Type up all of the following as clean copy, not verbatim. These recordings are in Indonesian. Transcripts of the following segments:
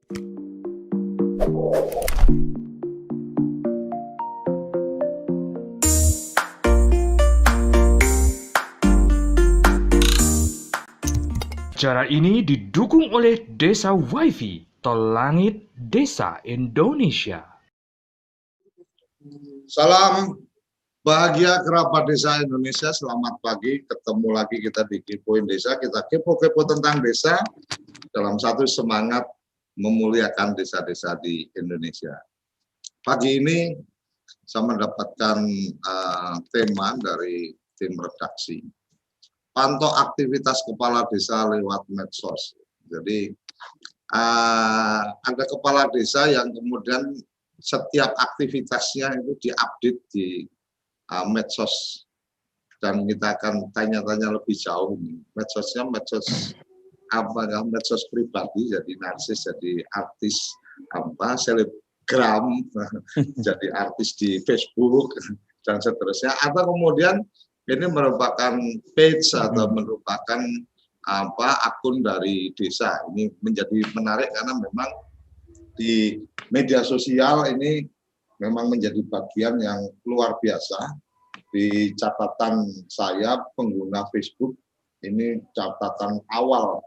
Acara ini didukung oleh Desa WiFi Tol Langit Desa Indonesia. Salam bahagia kerabat desa Indonesia, selamat pagi. Ketemu lagi kita di Kepoin Desa. Kita kepo-kepo tentang desa dalam satu semangat memuliakan desa-desa di Indonesia. Pagi ini saya mendapatkan tema dari tim redaksi. Pantau aktivitas kepala desa lewat medsos. Jadi ada kepala desa yang kemudian setiap aktivitasnya itu diupdate di medsos, dan kita akan tanya-tanya lebih jauh nih. Medsosnya medsos apa ya? Medsos pribadi, jadi narsis, jadi artis apa, selebgram, jadi artis di Facebook dan seterusnya, atau kemudian ini merupakan page atau merupakan akun dari desa. Ini menjadi menarik karena memang di media sosial ini memang menjadi bagian yang luar biasa. Di catatan saya pengguna Facebook, ini catatan awal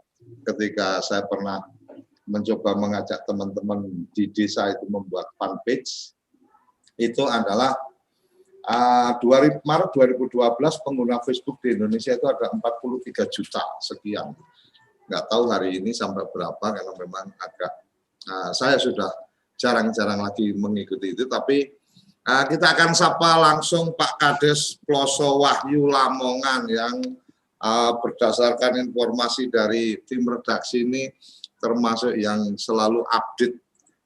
ketika saya pernah mencoba mengajak teman-teman di desa itu membuat fanpage, itu adalah Maret 2012 pengguna Facebook di Indonesia itu ada 43 juta sekian. Nggak tahu hari ini sampai berapa karena memang agak saya sudah jarang-jarang lagi mengikuti itu, tapi kita akan sapa langsung Pak Kades Ploso Wahyu Lamongan yang berdasarkan informasi dari tim redaksi ini termasuk yang selalu update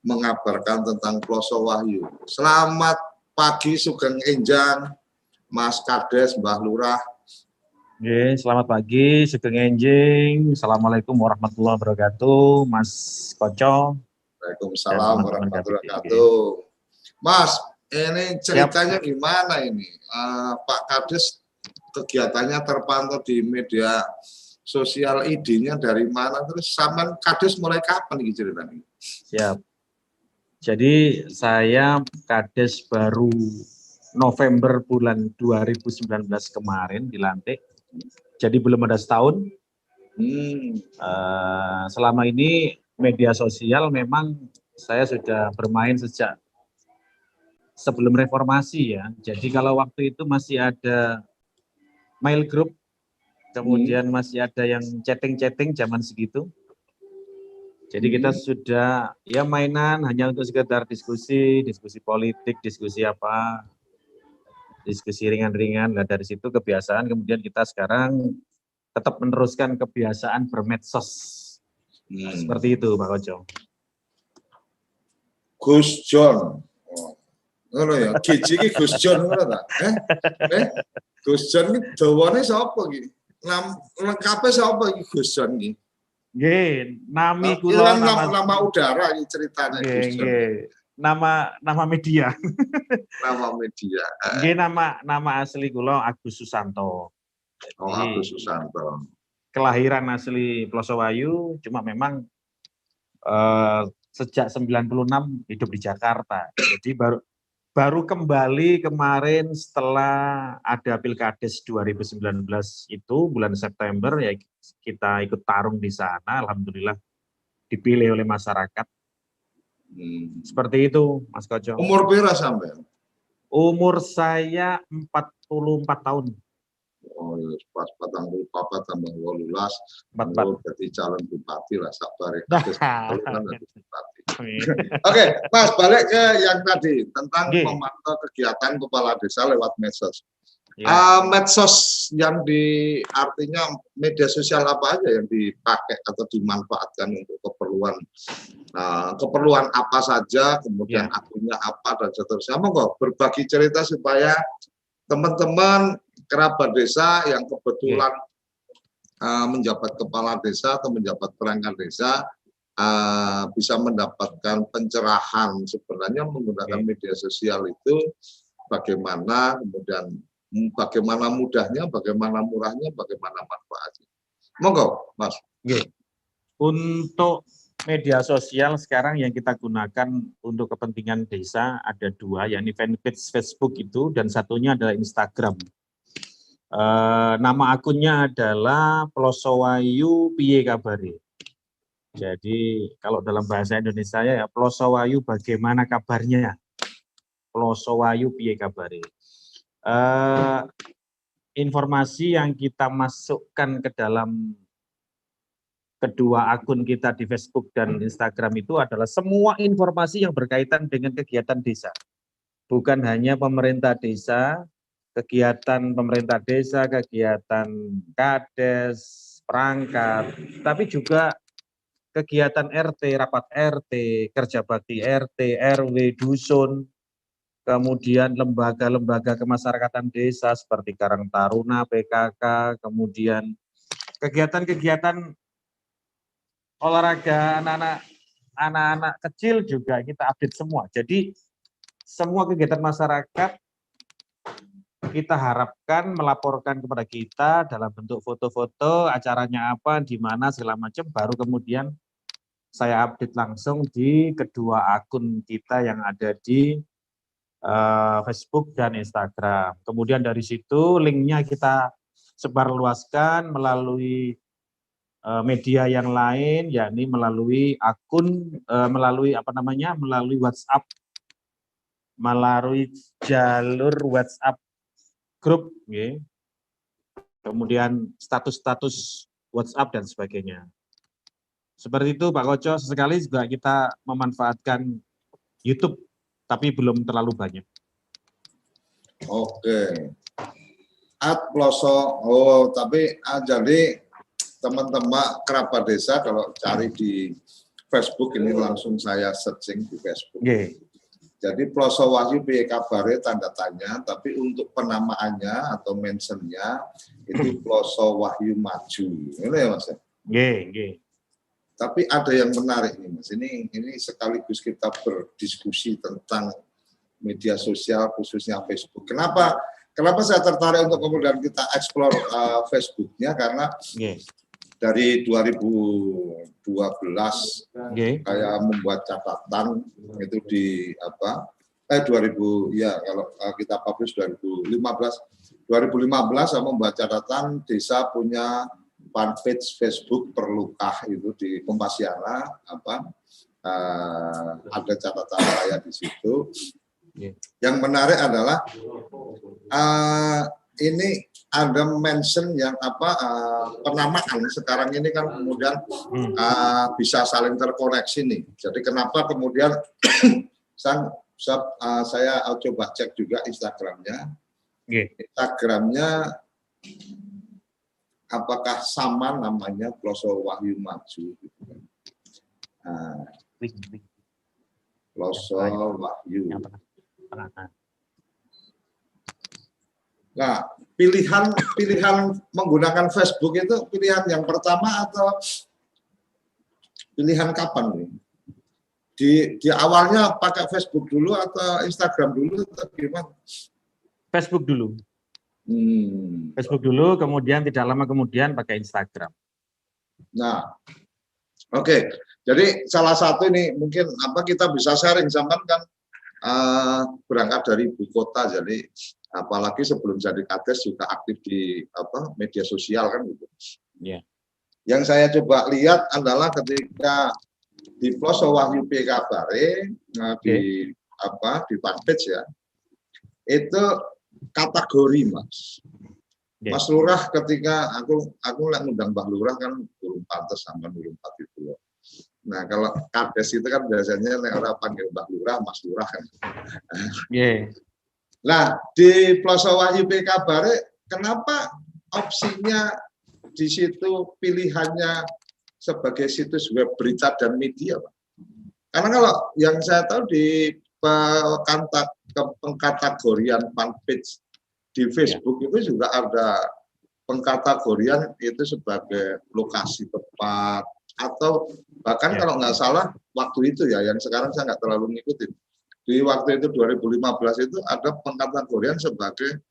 mengabarkan tentang Ploso Wahyu. Selamat pagi Sugeng Enjang, Mas Kades, Mbah Lurah. Oke, selamat pagi Sugeng Enjing. Assalamualaikum warahmatullahi wabarakatuh, Mas Koco. Waalaikumsalam warahmatullahi wabarakatuh. Mas, ini ceritanya gimana ini? Pak Kades kegiatannya terpantau di media sosial, idenya dari mana? Terus sama Kades mulai kapan ini ceritanya? Siap. Jadi saya Kades baru November bulan 2019 kemarin dilantik. Jadi belum ada setahun. Selama ini media sosial memang saya sudah bermain sejak sebelum reformasi ya. Jadi kalau waktu itu masih ada mail group, kemudian masih ada yang chatting-chatting zaman segitu. Jadi kita sudah ya mainan hanya untuk sekedar diskusi politik, diskusi apa, diskusi ringan-ringan. Nah dari situ kebiasaan, kemudian kita sekarang tetap meneruskan kebiasaan bermedsos. Seperti itu Pak Koco. Gus John. Ngono ya, Giji ki Gus John ngono ta? Gus John iki dawane sapa iki? Lengkape sapa iki Gus John iki? Nggih, nami kula nama udara iki ceritanya Gus John. Nama media. Nama media. Nggih, nama asli kula Agus Susanto. Oh, Agus Susanto. Kelahiran asli Ploso Wahyu, cuma memang sejak 96 hidup di Jakarta. Jadi baru kembali kemarin setelah ada Pilkades 2019 itu bulan September ya, kita ikut tarung di sana, alhamdulillah dipilih oleh masyarakat. Seperti itu Mas Koco. Umur pira sampean? Umur saya 44 tahun. Oh, pas 44 tambah 18, jadi calon bupati lah, sabar ya. Oke, Mas, balik ke yang tadi tentang memantau kegiatan kepala desa lewat medsos. Medsos yang artinya media sosial apa aja yang dipakai atau dimanfaatkan untuk keperluan apa saja, kemudian akunnya apa dan seterusnya. Monggo berbagi cerita supaya teman-teman kerabat desa yang kebetulan menjabat kepala desa atau menjabat perangkat desa bisa mendapatkan pencerahan sebenarnya menggunakan media sosial itu bagaimana, kemudian bagaimana mudahnya, bagaimana murahnya, bagaimana manfaatnya. Monggo, Mas. Untuk media sosial sekarang yang kita gunakan untuk kepentingan desa ada 2, yakni fanpage Facebook itu dan satunya adalah Instagram. Nama akunnya adalah Plosowayu Piye Kabare. Jadi kalau dalam bahasa Indonesia ya Plosowayu bagaimana kabarnya? Plosowayu Piye Kabare. Informasi yang kita masukkan ke dalam kedua akun kita di Facebook dan Instagram itu adalah semua informasi yang berkaitan dengan kegiatan desa. Bukan hanya pemerintah desa, kegiatan pemerintah desa, kegiatan kades, perangkat, tapi juga kegiatan RT, rapat RT, kerja bakti RT, RW, dusun, kemudian lembaga-lembaga kemasyarakatan desa seperti Karang Taruna, PKK, kemudian kegiatan-kegiatan olahraga anak-anak kecil juga kita update semua. Jadi semua kegiatan masyarakat kita harapkan melaporkan kepada kita dalam bentuk foto-foto, acaranya apa, di mana segala macam, baru kemudian saya update langsung di kedua akun kita yang ada di Facebook dan Instagram. Kemudian dari situ linknya kita sebarluaskan melalui media yang lain, yakni melalui akun, melalui WhatsApp, melalui jalur WhatsApp grup, ya. Kemudian status-status WhatsApp dan sebagainya. Seperti itu Pak Koco, sesekali juga kita memanfaatkan YouTube, tapi belum terlalu banyak. Oke. Tapi jadi teman-teman kerabat desa kalau cari di Facebook ini langsung saya searching di Facebook. Okay. Jadi Plosowayu Piye Kabare tanda tanya, tapi untuk penamaannya atau mentionnya itu Plosowayu Maju. Ini ya Mas. Okay. Tapi ada yang menarik nih Mas. Ini sekaligus kita berdiskusi tentang media sosial khususnya Facebook. Kenapa saya tertarik untuk kemudian kita explore Facebooknya karena dari 2012 saya membuat catatan itu di 2000 ya kalau kita publish 2015 saya membuat catatan desa punya fanpage Facebook Perlukah itu di Kompasiana ada catatan saya di situ. Yang menarik adalah ini ada mention yang penamaan sekarang ini kan kemudian bisa saling terkoneksi nih. Jadi kenapa kemudian saya coba cek juga Instagramnya. Instagramnya apakah sama namanya Plosowayu Maju? Plosowayu. Nah, pilihan menggunakan Facebook itu pilihan yang pertama atau pilihan kapan nih? Di awalnya pakai Facebook dulu atau Instagram dulu atau gimana? Facebook dulu. Facebook dulu, kemudian tidak lama kemudian pakai Instagram. Nah, oke. Jadi salah satu ini mungkin kita bisa sharing sama kan berangkat dari ibu kota, jadi apalagi sebelum jadi kades juga aktif di media sosial kan gitu. Yeah. Yang saya coba lihat adalah ketika di Plosowayu Piye Kabare di fanpage ya, itu kategori Mas. Yeah. Mas Lurah ketika aku ngundang Mbah Lurah kan belum pantas sampai 24 itu loh. Nah kalau kades itu kan biasanya orang panggil Mbah Lurah, Mas Lurah kan. Yeah. Nah di Plosowayu Piye Kabare kenapa opsinya di situ pilihannya sebagai situs web berita dan media, Pak? Karena kalau yang saya tahu di pengkategorian fanpage di Facebook itu juga ada pengkategorian itu sebagai lokasi tepat atau bahkan kalau nggak salah waktu itu ya, yang sekarang saya nggak terlalu ngikutin, di waktu itu 2015 itu ada pengkategorian sebagai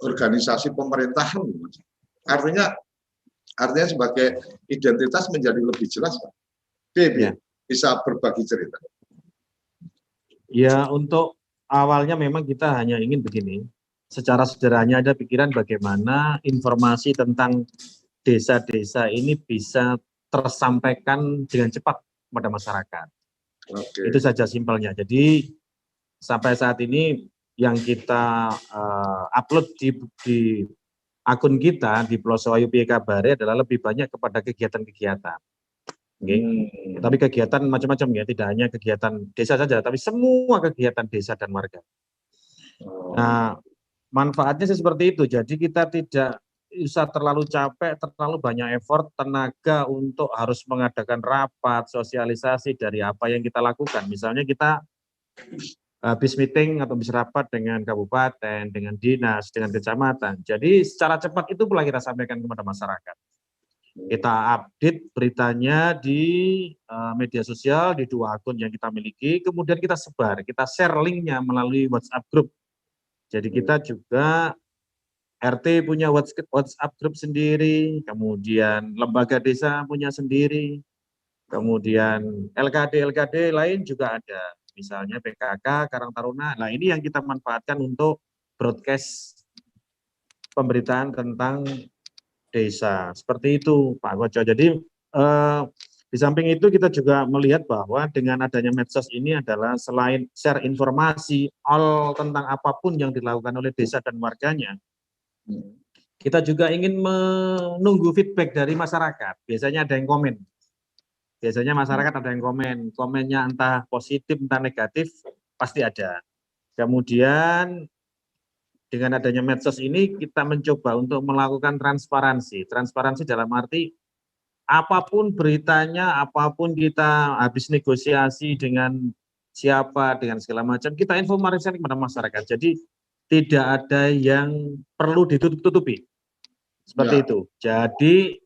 organisasi pemerintahan. Artinya Artinya sebagai identitas menjadi lebih jelas, Pak. Ya. Bisa berbagi cerita. Ya, untuk awalnya memang kita hanya ingin begini. Secara sederhana ada pikiran bagaimana informasi tentang desa-desa ini bisa tersampaikan dengan cepat kepada masyarakat. Oke. Itu saja simpelnya. Jadi sampai saat ini yang kita upload di akun kita di Plosowayu Piye Kabare adalah lebih banyak kepada kegiatan-kegiatan. Tapi kegiatan macam-macam ya, tidak hanya kegiatan desa saja, tapi semua kegiatan desa dan warga. Nah, manfaatnya sih seperti itu. Jadi kita tidak usah terlalu capek, terlalu banyak effort, tenaga untuk harus mengadakan rapat, sosialisasi dari apa yang kita lakukan. Misalnya kita habis meeting atau habis rapat dengan kabupaten, dengan dinas, dengan kecamatan. Jadi secara cepat itu pula kita sampaikan kepada masyarakat. Kita update beritanya di media sosial, di 2 akun yang kita miliki, kemudian kita sebar, kita share linknya melalui WhatsApp group. Jadi kita juga RT punya WhatsApp group sendiri, kemudian lembaga desa punya sendiri, kemudian LKD lain juga ada. Misalnya PKK, Karang Taruna. Nah, ini yang kita manfaatkan untuk broadcast pemberitaan tentang desa. Seperti itu, Pak Koco. Jadi di samping itu kita juga melihat bahwa dengan adanya medsos ini adalah selain share informasi all tentang apapun yang dilakukan oleh desa dan warganya, kita juga ingin menunggu feedback dari masyarakat. Biasanya ada yang komen. Biasanya masyarakat ada yang komen. Komennya entah positif, entah negatif, pasti ada. Kemudian dengan adanya medsos ini kita mencoba untuk melakukan transparansi. Transparansi dalam arti apapun beritanya, apapun kita habis negosiasi dengan siapa, dengan segala macam, kita informasikan kepada masyarakat. Jadi tidak ada yang perlu ditutup-tutupi. Seperti itu. Jadi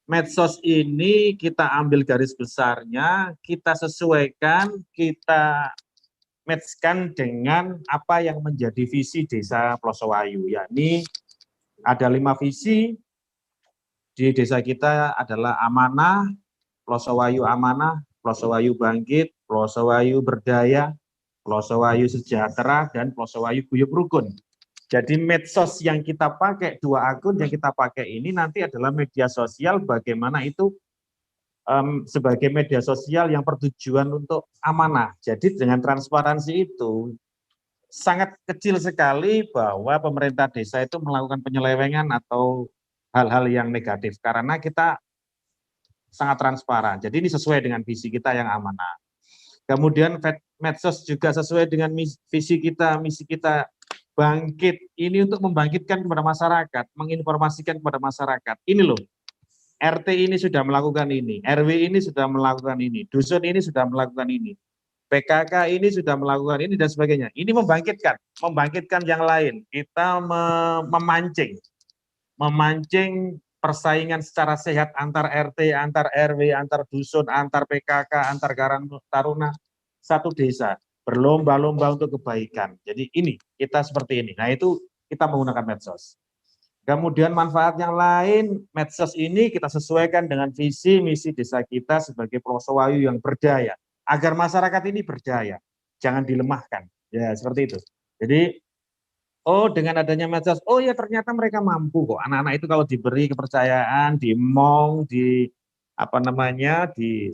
medsos ini kita ambil garis besarnya, kita sesuaikan, kita match-kan dengan apa yang menjadi visi Desa Plosowayu, yakni ada 5 visi di desa kita adalah amanah, Plosowayu amanah, Plosowayu bangkit, Plosowayu berdaya, Plosowayu sejahtera, dan Plosowayu guyub rukun. Jadi medsos yang kita pakai, 2 akun yang kita pakai ini nanti adalah media sosial bagaimana itu sebagai media sosial yang bertujuan untuk amanah. Jadi dengan transparansi itu sangat kecil sekali bahwa pemerintah desa itu melakukan penyelewengan atau hal-hal yang negatif karena kita sangat transparan. Jadi ini sesuai dengan visi kita yang amanah. Kemudian medsos juga sesuai dengan visi kita, misi kita bangkit. Ini untuk membangkitkan kepada masyarakat, menginformasikan kepada masyarakat. Ini loh, RT ini sudah melakukan ini, RW ini sudah melakukan ini, dusun ini sudah melakukan ini, PKK ini sudah melakukan ini dan sebagainya. Ini membangkitkan yang lain. Kita memancing persaingan secara sehat antar RT, antar RW, antar dusun, antar PKK, antar Karang Taruna, satu desa, berlomba-lomba untuk kebaikan. Jadi ini, kita seperti ini. Nah itu kita menggunakan medsos. Kemudian manfaat yang lain, medsos ini kita sesuaikan dengan visi misi desa kita sebagai Plosowayu yang berdaya, agar masyarakat ini berdaya, jangan dilemahkan. Ya seperti itu. Jadi oh dengan adanya medsos, oh ya ternyata mereka mampu kok. Anak-anak itu kalau diberi kepercayaan, dimong,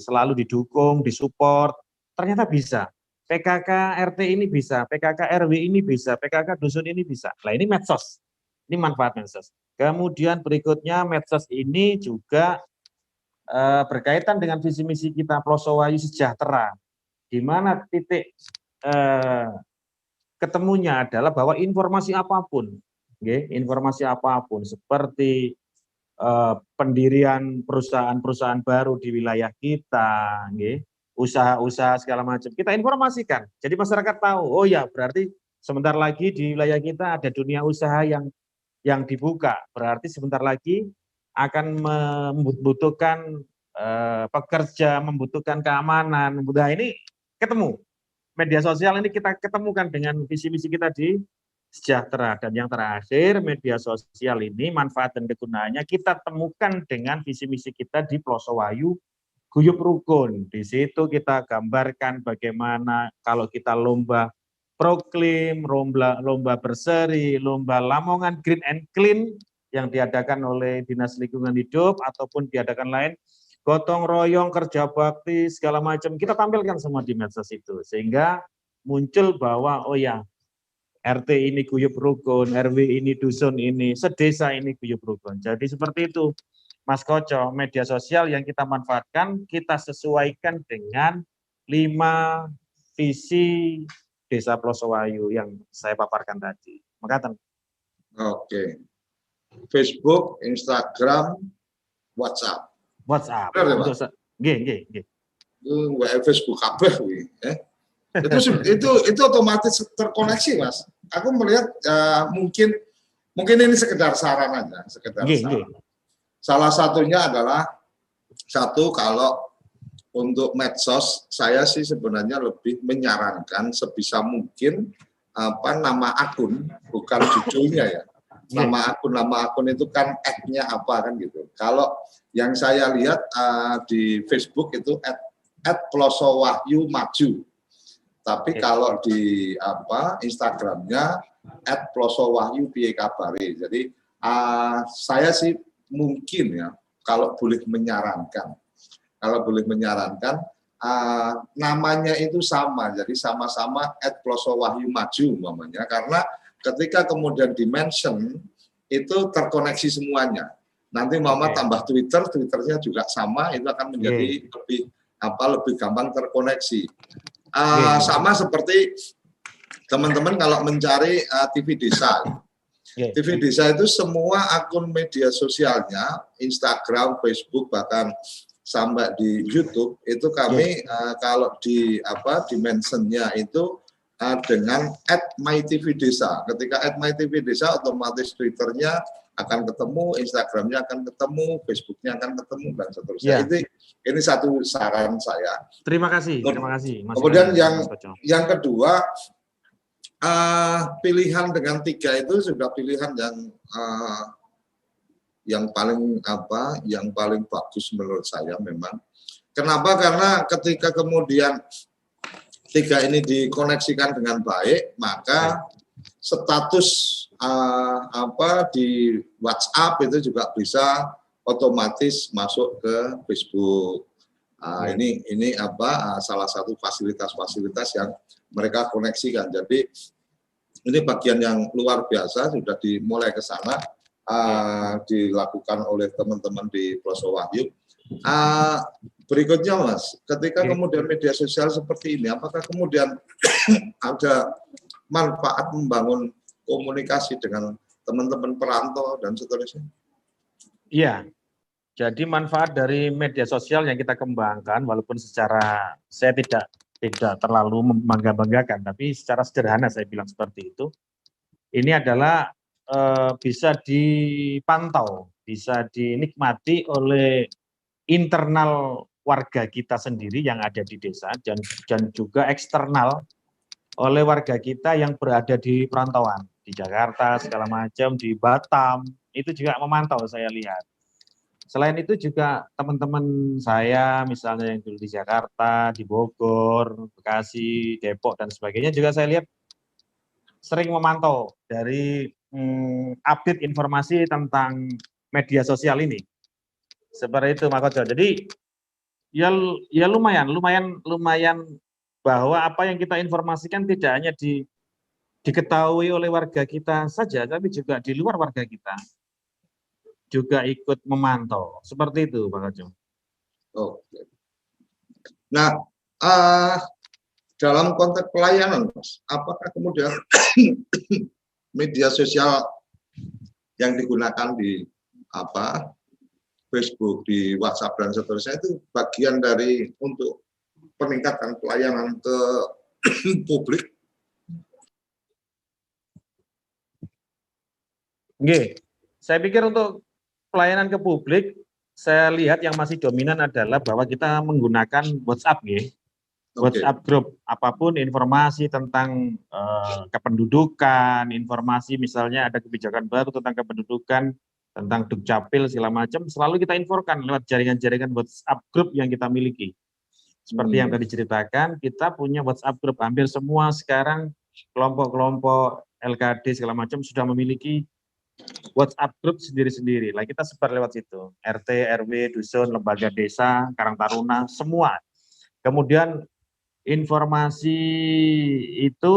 selalu didukung, disupport, ternyata bisa. PKK RT ini bisa, PKK RW ini bisa, PKK dusun ini bisa. Nah ini medsos, ini manfaat medsos. Kemudian berikutnya medsos ini juga berkaitan dengan visi misi kita Plosowayu sejahtera, di mana titik ketemunya adalah bahwa informasi apapun seperti pendirian perusahaan-perusahaan baru di wilayah kita, usaha-usaha segala macam, kita informasikan. Jadi masyarakat tahu, oh ya berarti sebentar lagi di wilayah kita ada dunia usaha yang dibuka, berarti sebentar lagi akan membutuhkan pekerja, membutuhkan keamanan. Nah ini ketemu. Media sosial ini kita ketemukan dengan visi misi kita di sejahtera. Dan yang terakhir, media sosial ini manfaat dan kegunaannya kita temukan dengan visi misi kita di Ploso Wahyu Guyub Rukun. Di situ kita gambarkan bagaimana kalau kita lomba proklim, lomba berseri, lomba Lamongan Green and Clean yang diadakan oleh Dinas Lingkungan Hidup ataupun diadakan lain, gotong royong, kerja bakti, segala macam, kita tampilkan semua di medsos itu. Sehingga muncul bahwa, oh ya, RT ini guyub rukun, RW ini dusun ini, sedesa ini guyub rukun. Jadi seperti itu, Mas Koco, media sosial yang kita manfaatkan, kita sesuaikan dengan 5 visi Desa Ploso Wahyu yang saya paparkan tadi. Makatan. Oke. Facebook, Instagram, WhatsApp. WhatsApp. Benar, ya, Pak? Nggih. Facebook kabeh kuwi, itu otomatis terkoneksi, Mas. Aku melihat mungkin ini sekedar saran aja, saran. Salah satunya adalah kalau untuk medsos, saya sih sebenarnya lebih menyarankan sebisa mungkin nama akun, bukan judulnya ya. Nama akun itu kan @-nya apa kan gitu. Kalau yang saya lihat di Facebook itu @Ploso Wahyu Maju. Tapi kalau di Instagramnya @Ploso Wahyu Piye Kabare. Jadi saya sih mungkin ya kalau boleh menyarankan namanya itu sama, jadi sama-sama @Ploso Wahyu Maju umpamanya, karena ketika kemudian dimention itu terkoneksi semuanya. Nanti tambah Twitternya juga sama, itu akan menjadi lebih gampang terkoneksi. Sama seperti teman-teman kalau mencari TV Desa. TV Desa itu semua akun media sosialnya, Instagram, Facebook, bahkan sampai di YouTube itu kami kalau di dimensionnya itu dengan @mytvdesa. Ketika @mytvdesa otomatis Twitternya akan ketemu, Instagramnya akan ketemu, Facebooknya akan ketemu dan seterusnya. Ini satu saran saya. Terima kasih. Mas kemudian yang kedua, pilihan dengan 3 itu sudah pilihan yang paling bagus menurut saya memang. Kenapa? Karena ketika kemudian 3 ini dikoneksikan dengan baik, maka status di WhatsApp itu juga bisa otomatis masuk ke Facebook. Ini salah satu fasilitas-fasilitas yang mereka koneksikan. Jadi ini bagian yang luar biasa, sudah dimulai ke sana. Dilakukan oleh teman-teman di Ploso Wahyu. Berikutnya, Mas, ketika kemudian media sosial seperti ini, apakah kemudian ada manfaat membangun komunikasi dengan teman-teman perantau dan seterusnya? Iya, jadi manfaat dari media sosial yang kita kembangkan, walaupun secara saya tidak terlalu membangga-banggakan, tapi secara sederhana saya bilang seperti itu. Ini adalah bisa dipantau, bisa dinikmati oleh internal warga kita sendiri yang ada di desa dan juga eksternal oleh warga kita yang berada di perantauan, di Jakarta segala macam, di Batam, itu juga memantau saya lihat. Selain itu juga teman-teman saya misalnya yang dulu di Jakarta, di Bogor, Bekasi, Depok dan sebagainya juga saya lihat sering memantau dari update informasi tentang media sosial ini. Seperti itu, Mas Koco. Jadi ya lumayan bahwa apa yang kita informasikan tidak hanya diketahui oleh warga kita saja, tapi juga di luar warga kita juga ikut memantau. Seperti itu, Pak Koco. Oke. Nah, dalam konteks pelayanan, Mas, apakah kemudian media sosial yang digunakan di Facebook, di WhatsApp dan seterusnya itu bagian dari untuk peningkatan pelayanan ke publik? Oke, saya pikir untuk pelayanan ke publik, saya lihat yang masih dominan adalah bahwa kita menggunakan WhatsApp, WhatsApp grup apapun informasi tentang kependudukan, informasi misalnya ada kebijakan baru tentang kependudukan, tentang Dukcapil segala macam, selalu kita infokan lewat jaringan-jaringan WhatsApp grup yang kita miliki. Seperti yang tadi ceritakan, kita punya WhatsApp grup, hampir semua sekarang kelompok-kelompok LKD segala macam sudah memiliki WhatsApp grup sendiri-sendiri. Lah kita sebar lewat situ, RT, RW, dusun, lembaga desa, Karang Taruna, semua. Kemudian informasi itu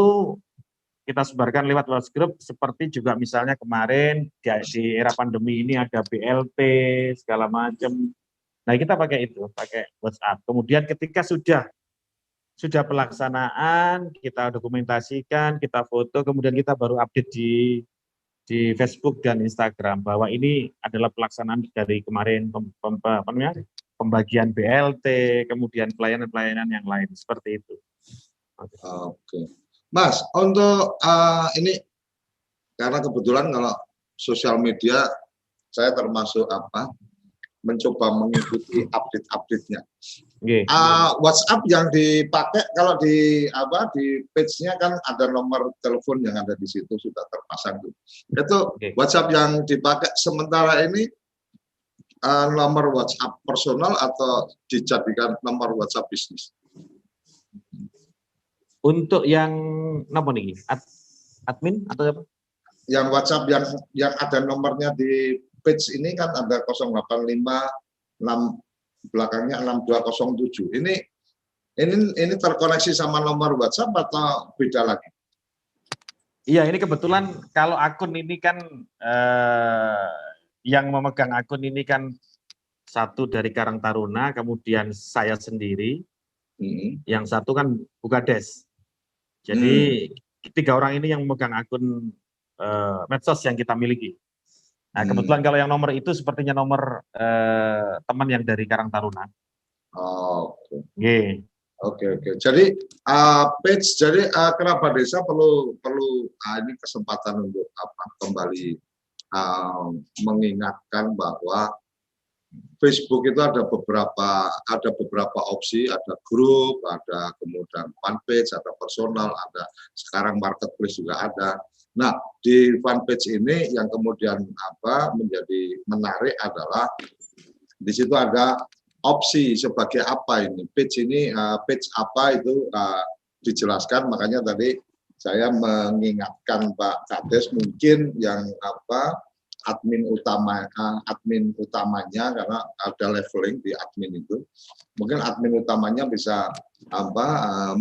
kita sebarkan lewat WhatsApp group, seperti juga misalnya kemarin di era pandemi ini ada BLT segala macam. Nah kita pakai itu, pakai WhatsApp. Kemudian ketika sudah pelaksanaan, kita dokumentasikan, kita foto, kemudian kita baru update di Facebook dan Instagram bahwa ini adalah pelaksanaan dari kemarin pembagian BLT, kemudian pelayanan-pelayanan yang lain seperti itu. Oke, Mas, untuk ini karena kebetulan kalau sosial media saya termasuk mencoba mengikuti update-update-nya. WhatsApp yang dipakai kalau di page-nya kan ada nomor telepon yang ada di situ sudah terpasang tuh. Itu WhatsApp yang dipakai sementara ini nomor WhatsApp personal atau dijadikan nomor WhatsApp bisnis? Untuk yang apa nih? Admin atau apa? Yang WhatsApp yang ada nomornya di page ini kan ada 085 belakangnya 6207. Ini terkoneksi sama nomor WhatsApp atau beda lagi? Iya, ini kebetulan kalau akun ini kan yang memegang akun ini kan satu dari Karang Taruna, kemudian saya sendiri, yang satu kan Bukades. Jadi 3 orang ini yang memegang akun medsos yang kita miliki. Nah, kebetulan kalau yang nomor itu sepertinya nomor teman yang dari Karang Taruna. Oke. Jadi page, jadi kerabat desa perlu ini kesempatan untuk kembali mengingatkan bahwa Facebook itu ada beberapa opsi, ada grup, ada kemudian fanpage, ada personal, ada sekarang marketplace juga ada. Nah, di fanpage ini yang kemudian menjadi menarik adalah di situ ada opsi sebagai apa ini page ini, page apa itu dijelaskan. Makanya tadi saya mengingatkan Pak Kades mungkin yang admin utamanya, karena ada leveling di admin itu, mungkin admin utamanya bisa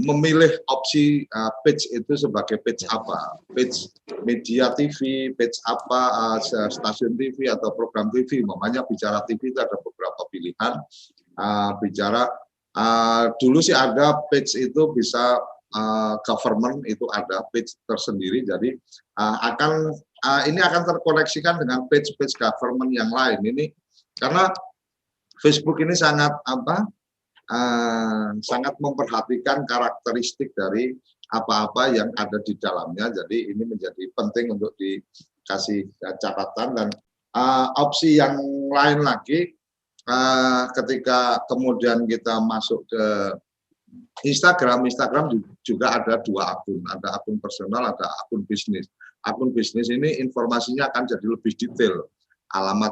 memilih opsi page itu sebagai page apa, page media TV, page apa, stasiun TV atau program TV. Makanya bicara TV itu ada beberapa pilihan. Dulu sih ada page itu bisa government, itu ada page tersendiri, jadi ini akan terkoneksikan dengan page-page government yang lain ini, karena Facebook ini sangat sangat memperhatikan karakteristik dari apa-apa yang ada di dalamnya. Jadi ini menjadi penting untuk dikasih catatan. Dan opsi yang lain lagi, ketika kemudian kita masuk ke Instagram juga ada 2 akun, ada akun personal, ada akun bisnis. Akun bisnis ini informasinya akan jadi lebih detail, alamat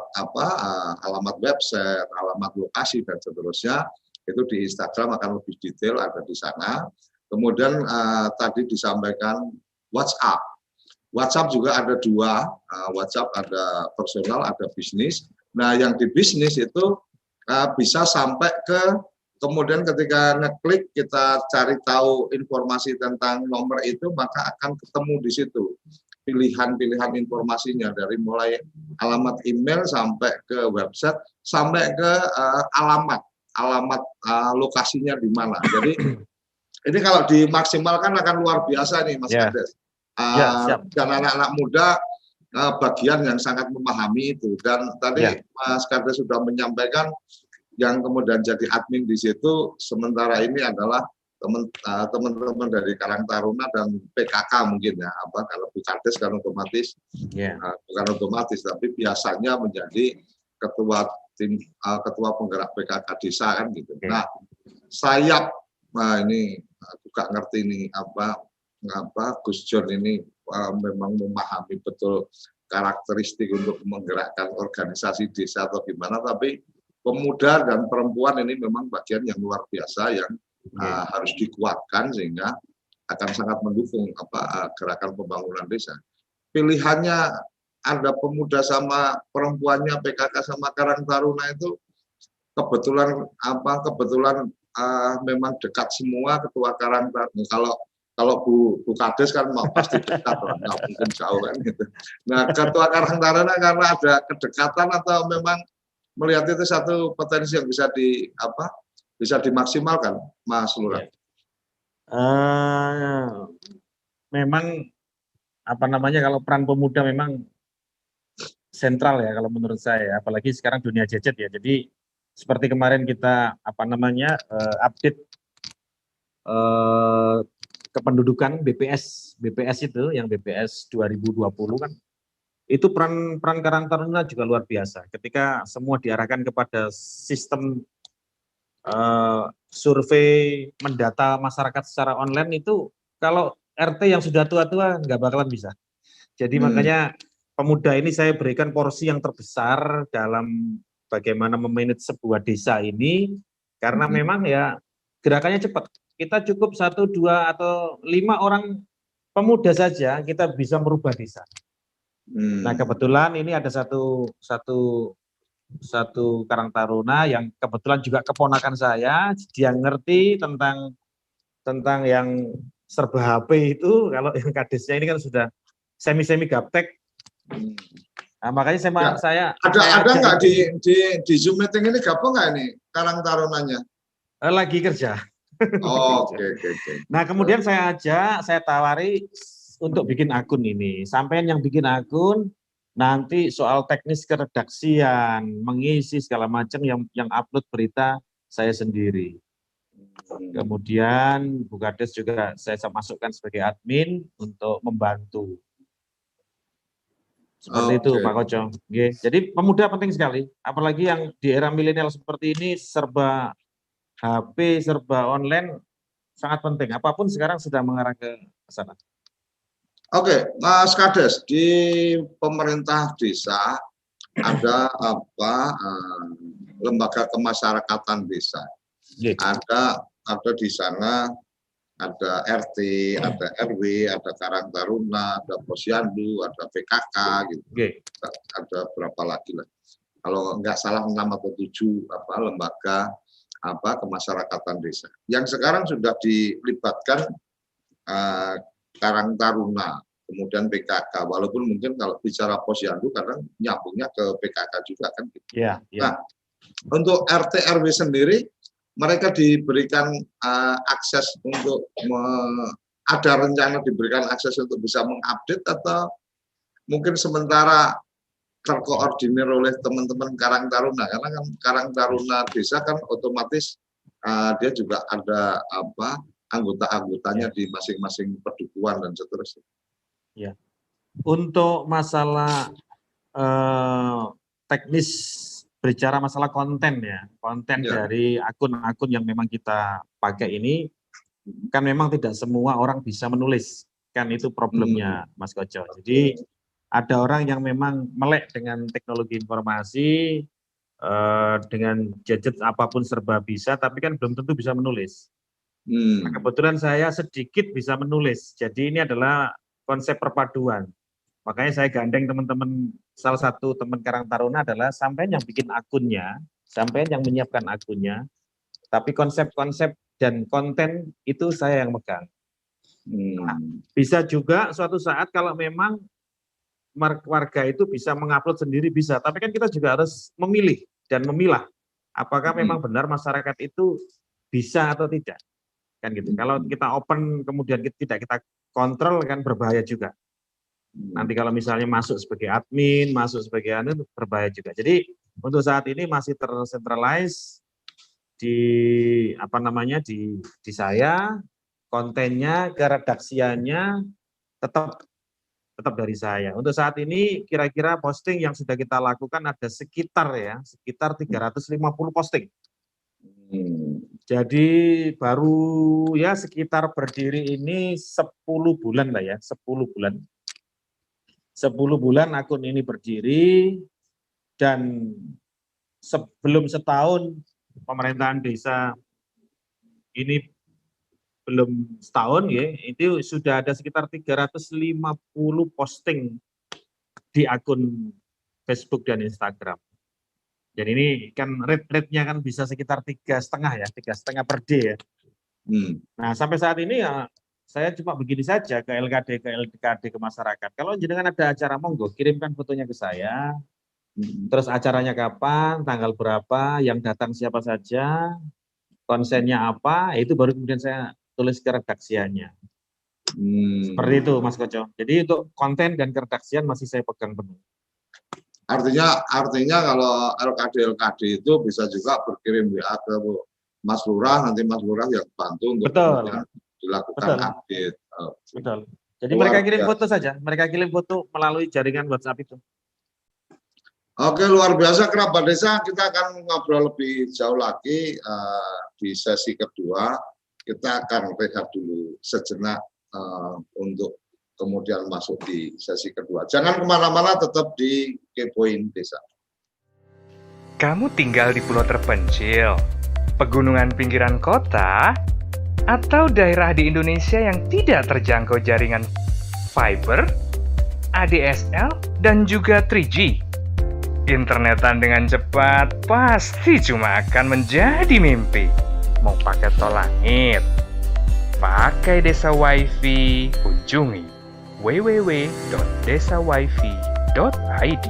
alamat website, alamat lokasi dan seterusnya, itu di Instagram akan lebih detail, ada di sana. Kemudian tadi disampaikan WhatsApp juga ada 2, WhatsApp ada personal, ada bisnis. Nah, yang di bisnis itu bisa sampai ke kemudian ketika ngeklik kita cari tahu informasi tentang nomor itu, maka akan ketemu di situ pilihan-pilihan informasinya, dari mulai alamat email sampai ke website sampai ke alamat lokasinya di mana. Jadi ini kalau dimaksimalkan akan luar biasa nih Mas Kades. Dan anak-anak muda bagian yang sangat memahami itu. Dan tadi Mas Kades sudah menyampaikan yang kemudian jadi admin di situ sementara ini adalah teman-teman dari Karang Taruna dan PKK mungkin ya, kalau Bukades kan otomatis bukan otomatis, tapi biasanya menjadi ketua penggerak PKK desa kan gitu. Nah, sayap wah ini aku gak ngerti ini apa Gus John ini memang memahami betul karakteristik untuk menggerakkan organisasi desa atau gimana, tapi pemuda dan perempuan ini memang bagian yang luar biasa yang harus dikuatkan sehingga akan sangat mendukung gerakan pembangunan desa. Pilihannya ada pemuda sama perempuannya, PKK sama Karang Taruna itu kebetulan memang dekat semua ketua Karang Taruna. Kalau Bu Kades kan pasti dekat, nggak mungkin jauh kan gitu. Nah, ketua Karang Taruna karena ada kedekatan atau memang melihat itu satu potensi yang bisa dimaksimalkan, Mas Lurah. Memang kalau peran pemuda memang sentral ya kalau menurut saya, apalagi sekarang dunia gadget ya. Jadi seperti kemarin kita update kependudukan BPS itu yang BPS 2020 kan, itu peran Karang Taruna juga luar biasa ketika semua diarahkan kepada sistem survei mendata masyarakat secara online. Itu kalau RT yang sudah tua-tua nggak bakalan bisa. Jadi makanya pemuda ini saya berikan porsi yang terbesar dalam bagaimana memanage sebuah desa ini, karena memang ya gerakannya cepat. Kita cukup 1, 2, atau 5 orang pemuda saja kita bisa merubah desa. Nah kebetulan ini ada satu Karang Taruna yang kebetulan juga keponakan saya, dia ngerti tentang yang serba HP itu. Kalau yang kadesnya ini kan sudah semi gaptek. Nah, makanya saya ada nggak di Zoom meeting ini gabung nggak ini Karang Tarunanya? Lagi kerja. Oke. Nah kemudian saya tawari untuk bikin akun ini. Sampai yang bikin akun, nanti soal teknis keredaksian, mengisi segala macam yang upload berita saya sendiri. Kemudian Bu Kades juga saya masukkan sebagai admin untuk membantu. Seperti itu Pak Koco. Jadi pemuda penting sekali, apalagi yang di era milenial seperti ini, serba HP, serba online, sangat penting. Apapun sekarang sudah mengarah ke sana. Oke, Mas Kades, di pemerintah desa ada lembaga kemasyarakatan desa. Ada di sana, ada RT, ada RW, ada Karang Taruna, ada Posyandu, ada PKK gitu. Ada berapa lagi lah. Kalau nggak salah 6 atau 7 lembaga kemasyarakatan desa. Yang sekarang sudah dilibatkan Karang Taruna, kemudian PKK, walaupun mungkin kalau bicara Posyandu kadang nyambungnya ke PKK juga kan gitu. Nah, untuk RT RW sendiri mereka diberikan akses untuk ada rencana diberikan akses untuk bisa mengupdate, atau mungkin sementara terkoordinir oleh teman-teman Karang Taruna, karena kan Karang Taruna desa kan otomatis dia juga ada anggota-anggotanya di masing-masing pedukuhan dan seterusnya. Ya, untuk masalah teknis, berbicara masalah konten dari akun-akun yang memang kita pakai ini, kan memang tidak semua orang bisa menulis, kan itu problemnya Mas Koco. Jadi ada orang yang memang melek dengan teknologi informasi, dengan gadget apapun serba bisa, tapi kan belum tentu bisa menulis. Nah, kebetulan saya sedikit bisa menulis, jadi ini adalah konsep perpaduan. Makanya saya gandeng teman-teman, salah satu teman Karang Taruna adalah sampean yang bikin akunnya, sampean yang menyiapkan akunnya, tapi konsep-konsep dan konten itu saya yang megang. Nah, bisa juga suatu saat kalau memang warga itu bisa mengupload sendiri, bisa, tapi kan kita juga harus memilih dan memilah apakah memang benar masyarakat itu bisa atau tidak, kan gitu. Kalau kita open kemudian tidak kita kontrol kan berbahaya juga. Nanti kalau misalnya masuk sebagai admin, masuk sebagai berbahaya juga. Jadi untuk saat ini masih tersentralize di di saya, kontennya, keredaksiannya tetap dari saya. Untuk saat ini kira-kira posting yang sudah kita lakukan ada sekitar 350 posting. Jadi baru ya sekitar berdiri ini 10 bulan lah ya, 10 bulan. 10 bulan akun ini berdiri, dan sebelum setahun pemerintahan desa ini belum setahun ya, itu sudah ada sekitar 350 posting di akun Facebook dan Instagram. Dan ini kan rate-nya kan bisa sekitar 3,5 ya, 3,5 per day ya. Nah sampai saat ini ya saya cuma begini saja ke LKD ke masyarakat. Kalau jenengan ada acara monggo kirimkan fotonya ke saya. Terus acaranya kapan, tanggal berapa, yang datang siapa saja, konsennya apa, itu baru kemudian saya tulis ke redaksiannya. Seperti itu Mas Koco. Jadi untuk konten dan keredaksian masih saya pegang penuh. Artinya kalau LKD itu bisa juga berkirim WA ke Mas Lurah, nanti Mas Lurah yang bantu untuk dilakukan update. Betul. Jadi mereka kirim foto saja, mereka kirim foto melalui jaringan WhatsApp itu. Oke, luar biasa kerabat desa. Kita akan ngobrol lebih jauh lagi di sesi kedua. Kita akan rehat dulu sejenak untuk kemudian masuk di sesi kedua. Jangan kemana-mana, tetap di Kepoin Desa. Kamu tinggal di pulau terpencil, pegunungan pinggiran kota, atau daerah di Indonesia yang tidak terjangkau jaringan fiber, ADSL, dan juga 3G. Internetan dengan cepat pasti cuma akan menjadi mimpi. Mau pakai tol langit, pakai Desa Wifi, kunjungi www.desawifi.id.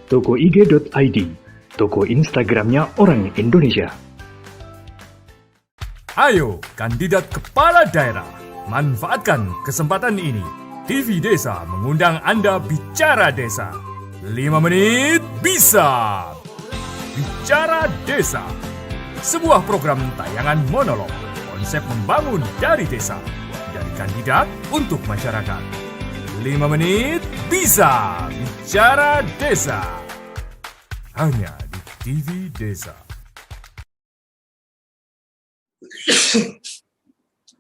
Toko IG.id, toko Instagramnya orang Indonesia. Ayo, kandidat kepala daerah, manfaatkan kesempatan ini. TV Desa mengundang Anda bicara desa. 5 menit bisa. Bicara Desa, sebuah program tayangan monolog, konsep membangun dari desa, dari kandidat untuk masyarakat. 5 menit bisa. Bicara Desa, hanya di TV Desa.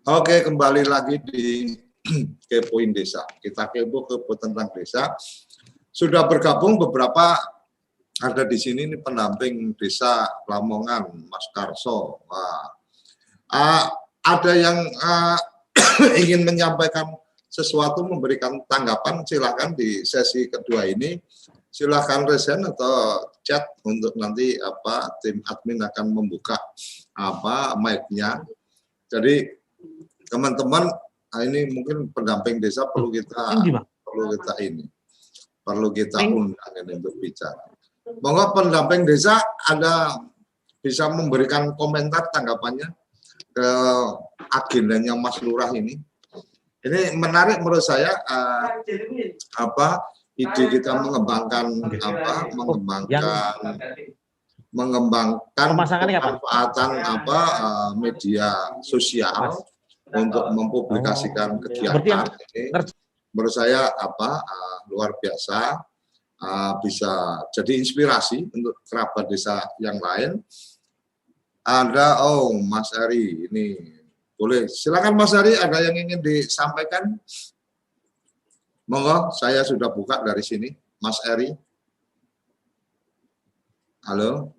Oke, kembali lagi di Kepoin Desa. Kita kepo tentang desa. Sudah bergabung beberapa, ada di sini ini pendamping desa Lamongan, Mas Karso. Ada yang ingin menyampaikan sesuatu, memberikan tanggapan, silahkan di sesi kedua ini. Silahkan resen atau chat untuk nanti tim admin akan membuka mic-nya. Jadi teman-teman, ini mungkin pendamping desa perlu kita undang ini untuk bicara. Monggo pendamping desa ada bisa memberikan komentar tanggapannya ke agendanya Mas Lurah ini. Ini menarik menurut saya ide kita mengembangkan pemanfaatan media sosial untuk mempublikasikan kegiatan ini. Menurut saya luar biasa, bisa jadi inspirasi untuk kerabat desa yang lain. Ada Mas Ari ini. Boleh, silakan Mas Ari, ada yang ingin disampaikan? Monggo, saya sudah buka dari sini, Mas Ari. Halo.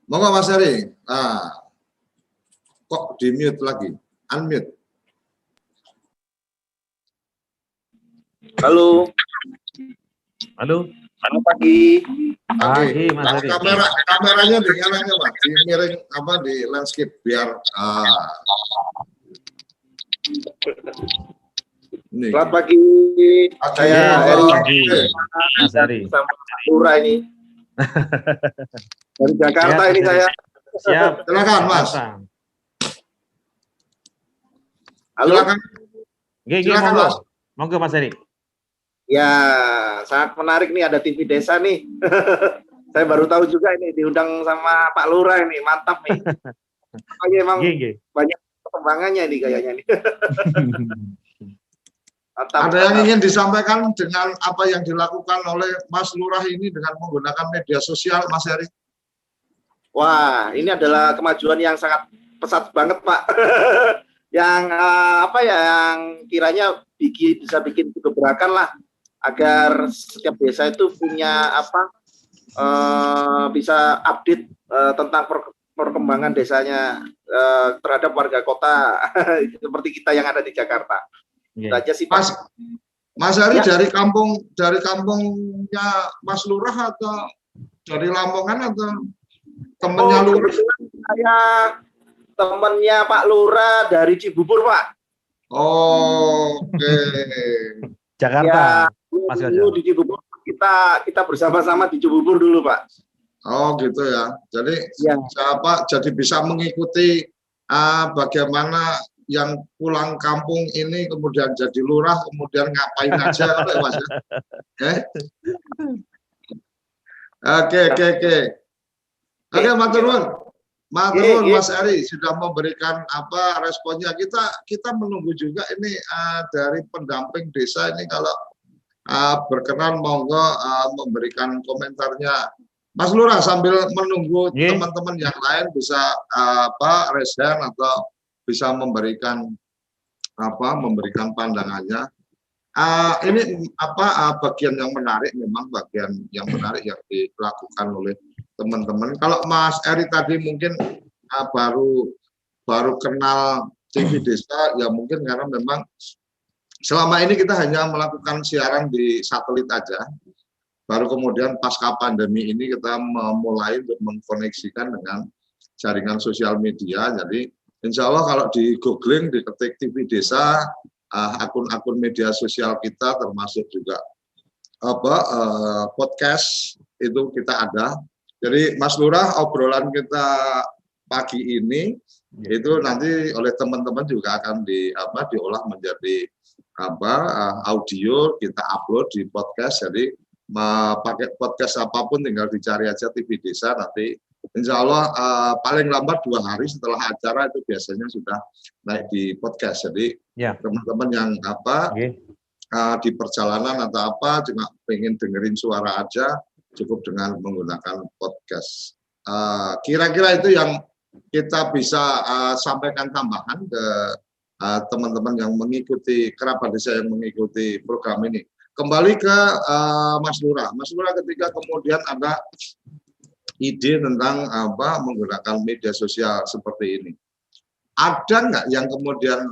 Monggo Mas Ari. Kok di mute lagi? Unmute. Halo. Halo. Selamat pagi. Pagi, Mas Heri. Kameranya dengan aja Pak, di miring apa di landscape biar ini. Selamat pagi. Saya Heri. Pagi, Mas Heri. Sama Lura ini. Dari Jakarta Ya, ini saya. Siap. Silakan Mas. Halo. Silakan. Silakan, Monggo. Mas. Monggo Mas Heri. Ya, sangat menarik nih ada TV Desa nih. Saya baru tahu juga ini diundang sama Pak Lura ini, mantap nih. Oke, emang banyak perkembangannya nih kayaknya nih. Mantap, Ada yang ingin disampaikan dengan apa yang dilakukan oleh Mas Lurah ini dengan menggunakan media sosial, Mas Heri? Wah, ini adalah kemajuan yang sangat pesat banget, Pak. Yang apa ya, yang kiranya bisa bikin gebrakan lah, agar setiap desa itu punya apa, bisa update tentang perkembangan desanya terhadap warga kota seperti kita yang ada di Jakarta. Itu aja sih, Pak. Mas Heri dari kampungnya Mas Lurah atau dari Lamongan atau temennya Lurah? Saya temennya Pak Lurah dari Cibubur, Pak. Oke. Jakarta. Ya, Mas dulu di Cibubur kita bersama-sama di Cibubur dulu, Pak. Oh gitu ya. Jadi ya. Jadi bisa mengikuti bagaimana yang pulang kampung ini kemudian jadi lurah, kemudian ngapain aja, Mas? Oke, matur Mas Heri sudah memberikan apa responnya. Kita menunggu juga ini dari pendamping desa ini kalau berkenan monggo memberikan komentarnya. Mas Lurah sambil menunggu teman-teman yang lain bisa raise hand atau bisa memberikan pandangannya. Ini bagian yang menarik, memang bagian yang menarik yang dilakukan oleh teman-teman. Kalau Mas Heri tadi mungkin baru kenal TV Desa, ya mungkin karena memang selama ini kita hanya melakukan siaran di satelit aja. Baru kemudian pasca pandemi ini kita memulai untuk mengkoneksikan dengan jaringan sosial media. Jadi insya Allah kalau di googling, diketik TV Desa, akun-akun media sosial kita termasuk juga podcast itu kita ada. Jadi Mas Lurah, obrolan kita pagi ini itu nanti oleh teman-teman juga akan diolah menjadi audio, kita upload di podcast. Jadi pakai podcast apapun tinggal dicari aja TV Desa, nanti insya Allah paling lambat 2 hari setelah acara itu biasanya sudah naik di podcast. Jadi teman-teman yang di perjalanan atau cuma pengen dengerin suara aja, cukup dengan menggunakan podcast. Kira-kira itu yang kita bisa sampaikan tambahan ke teman-teman yang mengikuti, kerabat desa yang mengikuti program ini. Kembali ke Mas Lurah. Mas Lurah, ketika kemudian ada ide tentang menggunakan media sosial seperti ini, ada nggak yang kemudian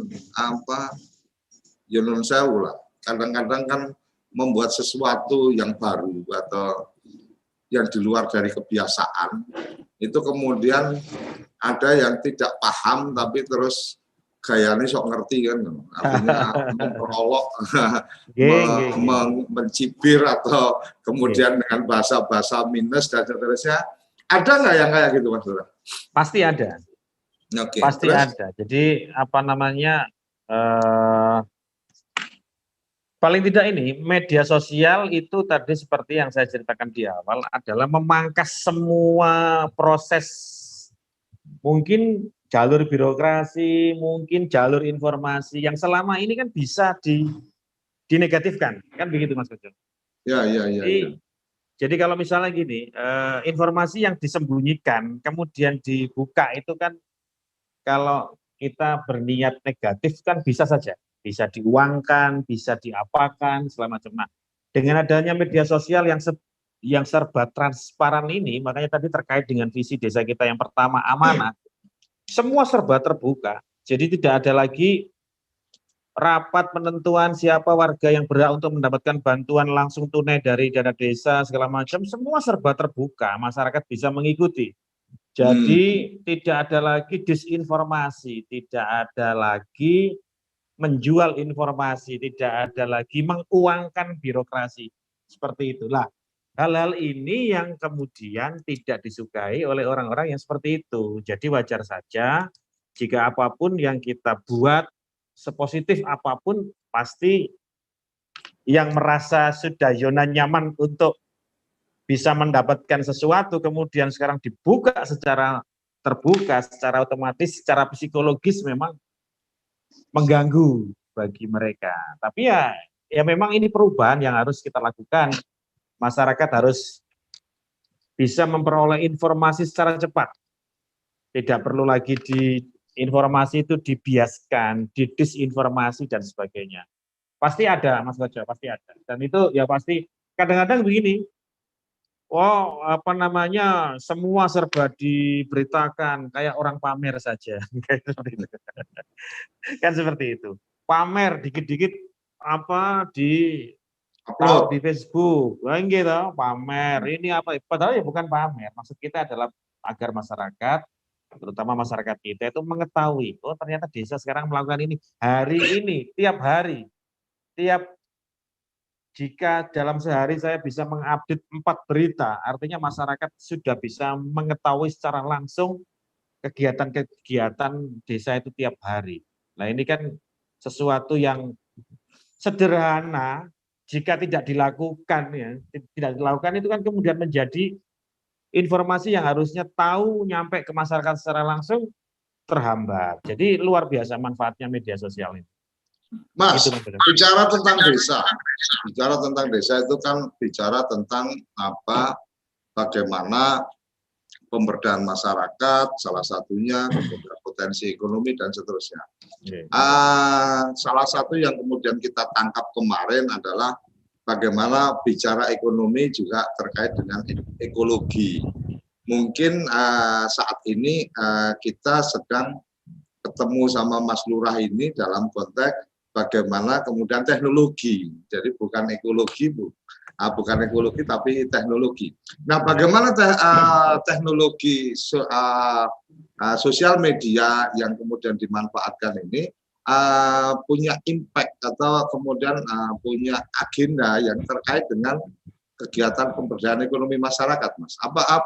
Yunus Sewu lah, kadang-kadang kan membuat sesuatu yang baru atau yang di luar dari kebiasaan, itu kemudian ada yang tidak paham tapi terus gayanya sok ngerti kan, artinya memperolok, mencibir atau kemudian dengan bahasa-bahasa minus dan seterusnya. Ada nggak yang kayak gitu, Mas Lurah? Pasti ada. Pasti ada. Jadi paling tidak ini media sosial itu tadi seperti yang saya ceritakan di awal adalah memangkas semua proses, mungkin jalur birokrasi, mungkin jalur informasi yang selama ini kan bisa dinegatifkan, kan begitu Mas Kojo? Ya. Jadi kalau misalnya gini, informasi yang disembunyikan kemudian dibuka itu kan, kalau kita berniat negatif kan bisa saja, bisa diuangkan, bisa diapakan, segala macam. Nah, dengan adanya media sosial yang serba transparan ini, makanya tadi terkait dengan visi desa kita yang pertama, amanah, semua serba terbuka. Jadi tidak ada lagi rapat penentuan siapa warga yang berhak untuk mendapatkan bantuan langsung tunai dari dana desa segala macam, semua serba terbuka, masyarakat bisa mengikuti. Jadi tidak ada lagi disinformasi, tidak ada lagi menjual informasi, tidak ada lagi menguangkan birokrasi. Seperti itulah. Hal-hal ini yang kemudian tidak disukai oleh orang-orang yang seperti itu. Jadi wajar saja jika apapun yang kita buat, sepositif apapun, pasti yang merasa sudah zona nyaman untuk bisa mendapatkan sesuatu, kemudian sekarang dibuka secara terbuka, secara otomatis, secara psikologis memang mengganggu bagi mereka. Tapi ya memang ini perubahan yang harus kita lakukan. Masyarakat harus bisa memperoleh informasi secara cepat. Tidak perlu lagi informasi itu dibiaskan, didisinformasi dan sebagainya. Pasti ada, Mas Kojo, pasti ada. Dan itu ya pasti kadang-kadang begini. Semua serba diberitakan kayak orang pamer saja. Kan seperti itu. Pamer dikit-dikit tahu di Facebook, gitu, pamer ini apa? Padahal ya bukan pamer. Maksud kita adalah agar masyarakat, terutama masyarakat kita itu mengetahui, oh ternyata desa sekarang melakukan ini hari ini, tiap hari, jika dalam sehari saya bisa mengupdate 4 berita, artinya masyarakat sudah bisa mengetahui secara langsung kegiatan-kegiatan desa itu tiap hari. Nah ini kan sesuatu yang sederhana. Jika tidak dilakukan, itu kan kemudian menjadi informasi yang harusnya tahu nyampe ke masyarakat secara langsung terhambat. Jadi luar biasa manfaatnya media sosial ini. Mas, bicara tentang desa itu kan bicara tentang bagaimana pemberdayaan masyarakat, salah satunya kemudian potensi ekonomi dan seterusnya. Salah satu yang kemudian kita tangkap kemarin adalah bagaimana bicara ekonomi juga terkait dengan ekologi. Mungkin saat ini kita sedang ketemu sama Mas Lurah ini dalam konteks bagaimana kemudian teknologi. Jadi bukan ekologi, bukan ekologi tapi teknologi. Nah, bagaimana teknologi sosial media yang kemudian dimanfaatkan ini punya impact atau kemudian punya agenda yang terkait dengan kegiatan pemberdayaan ekonomi masyarakat, Mas.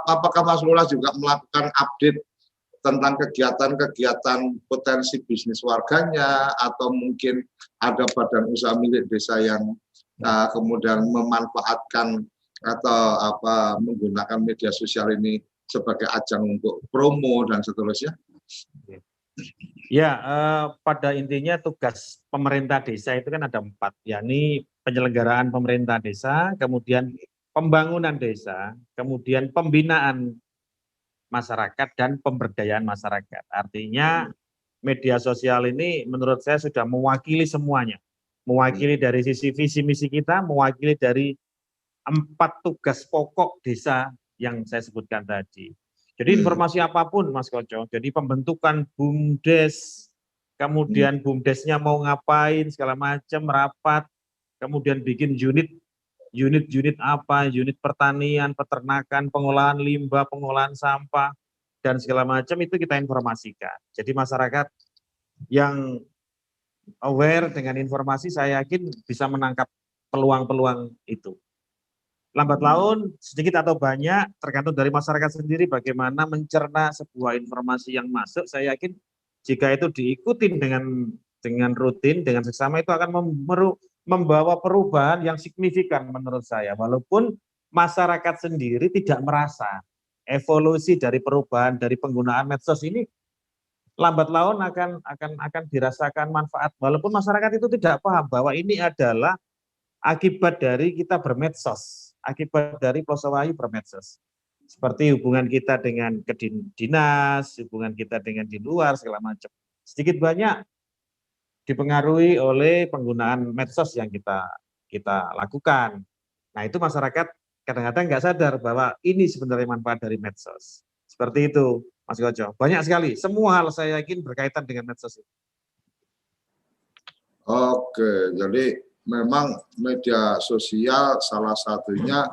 Apakah Mas Lurah juga melakukan update tentang kegiatan-kegiatan potensi bisnis warganya, atau mungkin ada badan usaha milik desa yang kemudian memanfaatkan atau menggunakan media sosial ini sebagai ajang untuk promo dan seterusnya? Ya, pada intinya tugas pemerintah desa itu kan ada 4, yakni penyelenggaraan pemerintah desa, kemudian pembangunan desa, kemudian pembinaan masyarakat dan pemberdayaan masyarakat. Artinya media sosial ini menurut saya sudah mewakili semuanya. Mewakili dari sisi visi misi kita, mewakili dari 4 tugas pokok desa yang saya sebutkan tadi. Jadi informasi apapun, Mas Koco, jadi pembentukan BUMDes, kemudian BUMDesnya mau ngapain, segala macam, rapat, kemudian bikin unit apa, unit pertanian, peternakan, pengolahan limbah, pengolahan sampah, dan segala macam itu kita informasikan. Jadi masyarakat yang aware dengan informasi, saya yakin bisa menangkap peluang-peluang itu. Lambat laun, sedikit atau banyak, tergantung dari masyarakat sendiri bagaimana mencerna sebuah informasi yang masuk. Saya yakin jika itu diikutin dengan rutin, dengan seksama, itu akan membawa perubahan yang signifikan menurut saya. Walaupun masyarakat sendiri tidak merasa evolusi dari perubahan dari penggunaan medsos ini lambat laun akan dirasakan manfaat. Walaupun masyarakat itu tidak paham bahwa ini adalah akibat dari kita bermedsos, akibat dari Plosowayu bermedsos. Seperti hubungan kita dengan dinas, hubungan kita dengan di luar, segala macam. Sedikit banyak dipengaruhi oleh penggunaan medsos yang kita lakukan. Nah itu masyarakat kadang-kadang nggak sadar bahwa ini sebenarnya manfaat dari medsos. Seperti itu, Mas Koco. Banyak sekali, semua hal saya yakin berkaitan dengan medsos itu. Oke, jadi memang media sosial salah satunya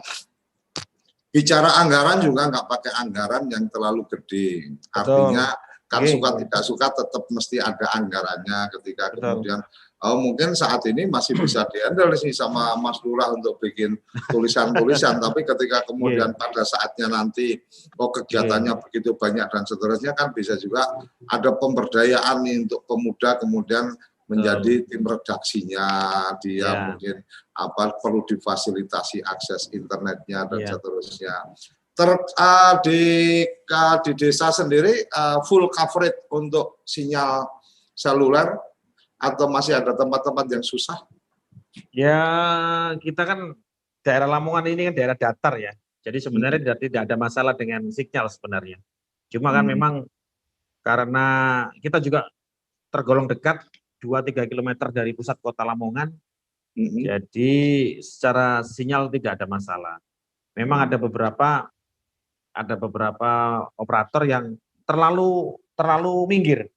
bicara anggaran juga nggak pakai anggaran yang terlalu gede. Artinya kan suka tidak suka tetap mesti ada anggarannya ketika kemudian mungkin saat ini masih bisa dihandle sih sama Mas Lurah untuk bikin tulisan-tulisan, tapi ketika kemudian pada saatnya nanti kegiatannya begitu banyak dan seterusnya kan bisa juga ada pemberdayaan nih untuk pemuda kemudian menjadi tim redaksinya, dia mungkin perlu difasilitasi akses internetnya dan seterusnya. Di desa sendiri full coverage untuk sinyal seluler atau masih ada tempat-tempat yang susah? Ya, kita kan daerah Lamongan ini kan daerah datar ya. Jadi sebenarnya tidak ada masalah dengan sinyal sebenarnya. Cuma kan memang karena kita juga tergolong dekat 2-3 km dari pusat kota Lamongan, jadi secara sinyal tidak ada masalah. Memang ada beberapa operator yang terlalu minggir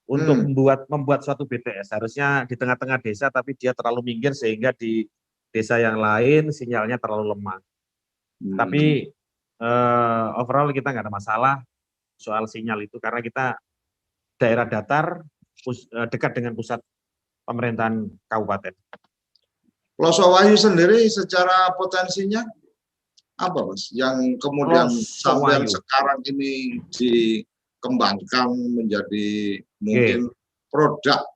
untuk membuat suatu BTS. Harusnya di tengah-tengah desa, tapi dia terlalu minggir sehingga di desa yang lain sinyalnya terlalu lemah. Tapi overall kita nggak ada masalah soal sinyal itu karena kita daerah datar dekat dengan pusat pemerintahan kabupaten. Plosowayu sendiri secara potensinya apa Mas? Yang kemudian sampai sekarang ini dikembangkan menjadi mungkin produk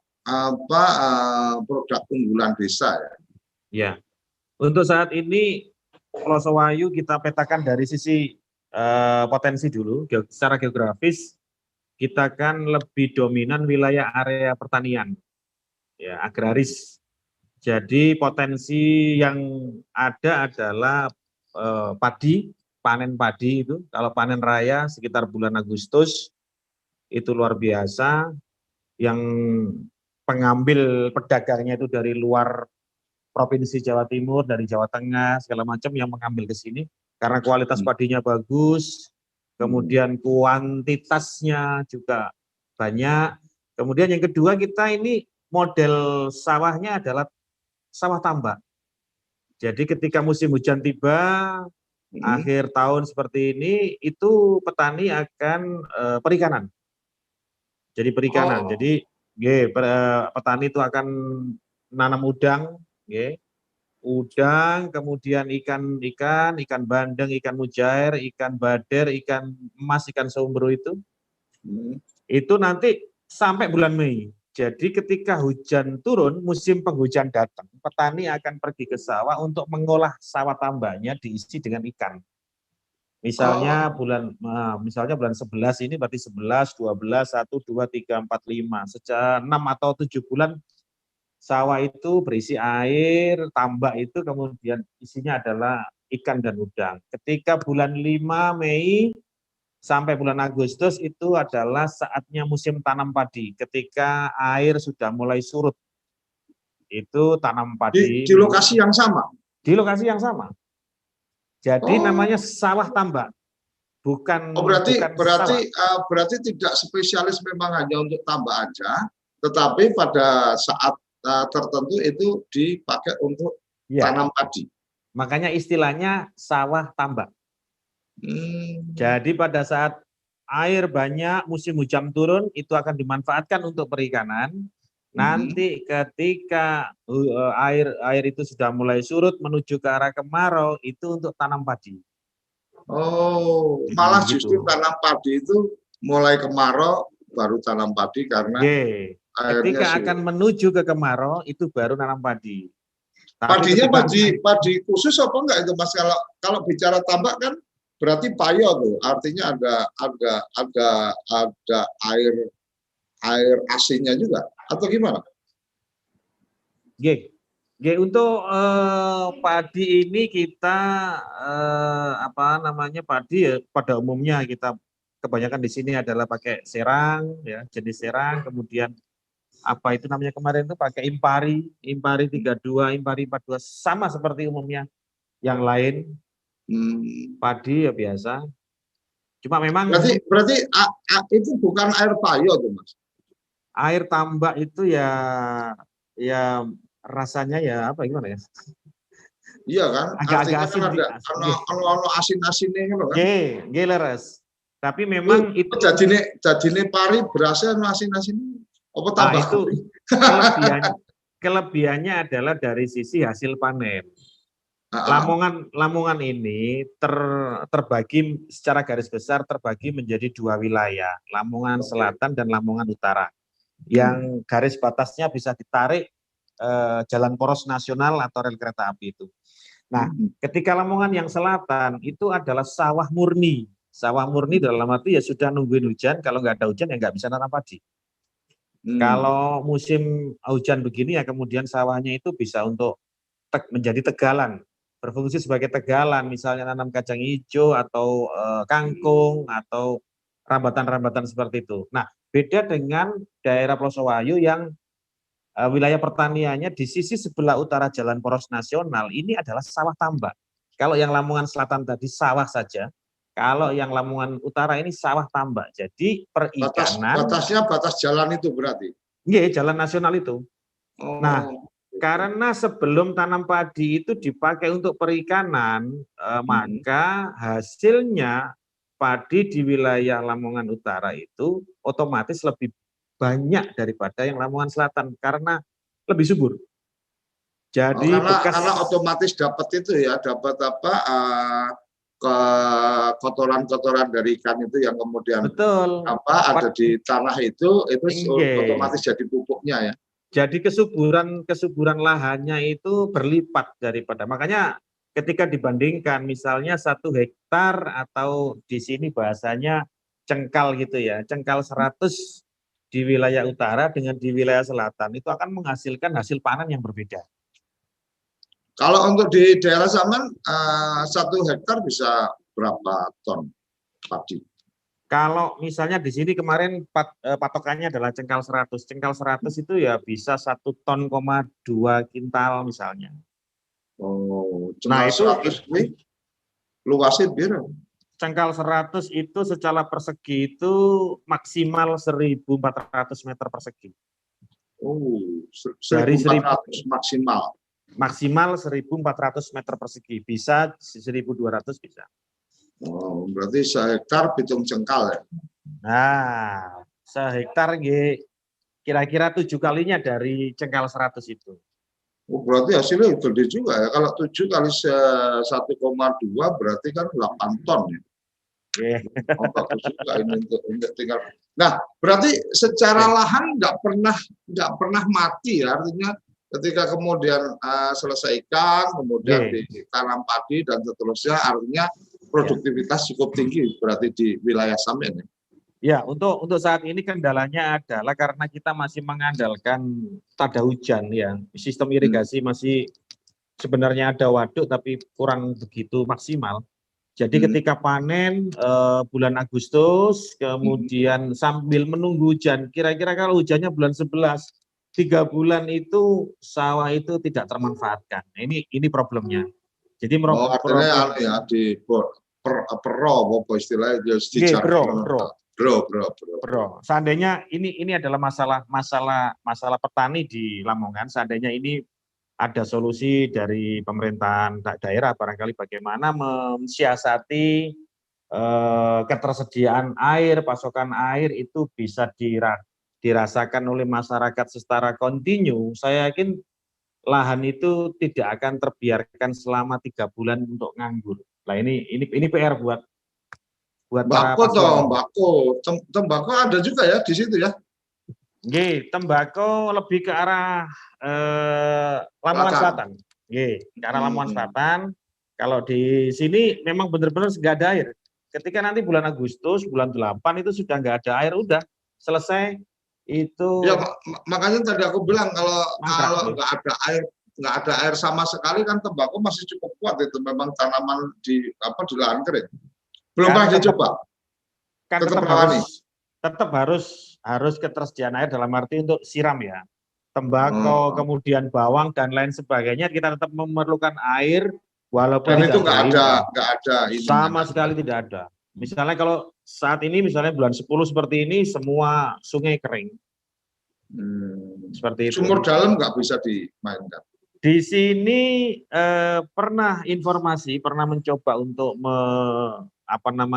produk unggulan desa ya? Ya, untuk saat ini Plosowayu kita petakan dari sisi potensi dulu, secara geografis kita kan lebih dominan wilayah area pertanian, ya agraris. Jadi potensi yang ada adalah padi, panen padi itu. Kalau panen raya sekitar bulan Agustus itu luar biasa. Yang pengambil pedagangnya itu dari luar provinsi Jawa Timur, dari Jawa Tengah, segala macam yang mengambil ke sini karena kualitas padinya bagus. Kemudian kuantitasnya juga banyak. Kemudian yang kedua kita ini model sawahnya adalah sawah tambak. Jadi ketika musim hujan tiba, akhir tahun seperti ini, itu petani akan perikanan. Jadi perikanan. Jadi petani itu akan nanam udang, udang, kemudian ikan bandeng, ikan mujair, ikan bader, ikan emas, ikan sombro itu nanti sampai bulan Mei. Jadi ketika hujan turun, musim penghujan datang, petani akan pergi ke sawah untuk mengolah sawah tambaknya diisi dengan ikan. Misalnya bulan 11 ini berarti 11, 12, 1, 2, 3, 4, 5. Sejak 6 atau 7 bulan sawah itu berisi air, tambak itu kemudian isinya adalah ikan dan udang. Ketika bulan 5 Mei sampai bulan Agustus itu adalah saatnya musim tanam padi. Ketika air sudah mulai surut, itu tanam padi. Di lokasi yang sama? Di lokasi yang sama. Jadi namanya sawah tambak. Bukan. Berarti tidak spesialis memang hanya untuk tambak aja, tetapi pada saat tertentu itu dipakai untuk tanam padi. Makanya istilahnya sawah tambak. Jadi pada saat air banyak, musim hujan turun, itu akan dimanfaatkan untuk perikanan. Nanti ketika air itu sudah mulai surut menuju ke arah kemarau, itu untuk tanam padi. Malah justru tanam padi itu mulai kemarau baru tanam padi karena ketika akan menuju ke kemarau itu baru nanam padi. Padinya padi khusus apa enggak itu Mas? Kalau bicara tambak kan berarti payo tuh, artinya ada air asinnya juga atau gimana? Untuk padi ini kita padi ya pada umumnya kita kebanyakan di sini adalah pakai serang ya, jenis serang, kemudian apa itu namanya kemarin itu pakai impari 32, impari 42 sama seperti umumnya yang lain. Padi ya biasa. Cuma memang berarti itu bukan air payo tuh Mas. Air tambak itu ya ya rasanya ya apa gimana ya? Iya kan? Agak-agak Artinya asin kan ada nggih. ono asin-asinnya gitu kan. Nggih leres. Tapi memang itu Jadine pari berasnya ono asin-asin. Apa nah tambah itu gurih? kelebihannya adalah dari sisi hasil panen. Heeh. Lamongan ini terbagi secara garis besar terbagi menjadi 2 wilayah, Lamongan Selatan dan Lamongan Utara. Yang garis batasnya bisa ditarik jalan poros nasional atau rel kereta api itu. Nah, ketika Lamongan yang selatan itu adalah sawah murni. Sawah murni dalam arti ya sudah nungguin hujan, kalau nggak ada hujan ya nggak bisa nanam padi. Kalau musim hujan begini ya kemudian sawahnya itu bisa untuk menjadi tegalan, berfungsi sebagai tegalan, misalnya nanam kacang hijau atau kangkung atau rambatan-rambatan seperti itu. Nah, beda dengan daerah Plosowayu yang wilayah pertaniannya di sisi sebelah utara Jalan Poros Nasional ini adalah sawah tambak. Kalau yang Lamongan Selatan tadi sawah saja, kalau yang Lamongan Utara ini sawah tambak. Jadi perikanan. Batasnya batas jalan itu berarti. Iya, jalan nasional itu. Nah, karena sebelum tanam padi itu dipakai untuk perikanan, maka hasilnya padi di wilayah Lamongan Utara itu otomatis lebih banyak daripada yang Lamongan Selatan karena lebih subur. Jadi karena otomatis dapat itu ya, dapat apa ke kotoran-kotoran dari ikan itu yang kemudian betul ada di tanah itu otomatis jadi pupuknya ya. Jadi kesuburan lahannya itu berlipat daripada, makanya ketika dibandingkan misalnya 1 hektar atau di sini bahasanya cengkal gitu ya, cengkal 100 di wilayah utara dengan di wilayah selatan itu akan menghasilkan hasil panen yang berbeda. Kalau untuk di daerah Saman 1 hektar bisa berapa ton padi? Kalau misalnya di sini kemarin patokannya adalah cengkal 100. Cengkal 100 itu ya bisa 1,2 ton kintal misalnya. Oh, cengkal 100 ini luasnya berapa? Cengkal 100 itu secara persegi itu maksimal 1.400 meter persegi. Oh, 1.400 maksimal. Maksimal 1.400 meter persegi, bisa 1.200 bisa. Oh, berarti 1 hektar hitung cengkal ya? Nah, 1 hektar kira-kira 7 kalinya dari cengkal 100 itu. Oh, berarti hasilnya gede juga ya. Kalau 7 kali 1,2 berarti kan 8 ton ya. Oh, bagus juga ini untuk tinggal. Nah, berarti secara lahan nggak pernah mati ya, artinya ketika kemudian selesaikan, kemudian ditanam padi dan seterusnya, artinya produktivitas cukup tinggi berarti di wilayah Samen. Ya, untuk saat ini kendalanya adalah karena kita masih mengandalkan tada hujan ya. Sistem irigasi masih sebenarnya ada waduk tapi kurang begitu maksimal. Jadi ketika panen bulan Agustus, kemudian sambil menunggu hujan, kira-kira kalau hujannya bulan 11, 3 bulan itu sawah itu tidak termanfaatkan. Ini problemnya. Jadi artinya ya di pro istilahnya bro. Seandainya ini adalah masalah petani di Lamongan. Seandainya ini ada solusi dari pemerintahan daerah, barangkali bagaimana mensiasati ketersediaan air, pasokan air itu bisa dirasakan oleh masyarakat secara kontinu. Saya yakin lahan itu tidak akan terbiarkan selama 3 bulan untuk nganggur. Nah ini PR buat para tembakau ada juga ya di situ ya. Nggih, tembakau lebih ke arah Lamongan Selatan. Nggih, ke arah Lamongan Selatan. Kalau di sini memang benar-benar nggak ada air. Ketika nanti bulan Agustus, bulan 8 itu sudah nggak ada air, udah selesai itu. Ya makanya tadi aku bilang kalau nggak ada air sama sekali kan tembakau masih cukup kuat itu, memang tanaman di lahan kering. Belum pernah dicoba. Kan tetap harus ketersediaan air dalam arti untuk siram ya. Tembakau, kemudian bawang dan lain sebagainya kita tetap memerlukan air walaupun dan itu nggak ada sama sekali tidak ada. Misalnya kalau saat ini misalnya bulan 10 seperti ini semua sungai kering. Seperti itu. Sumur dalam nggak bisa dimainkan. Di sini pernah mencoba untuk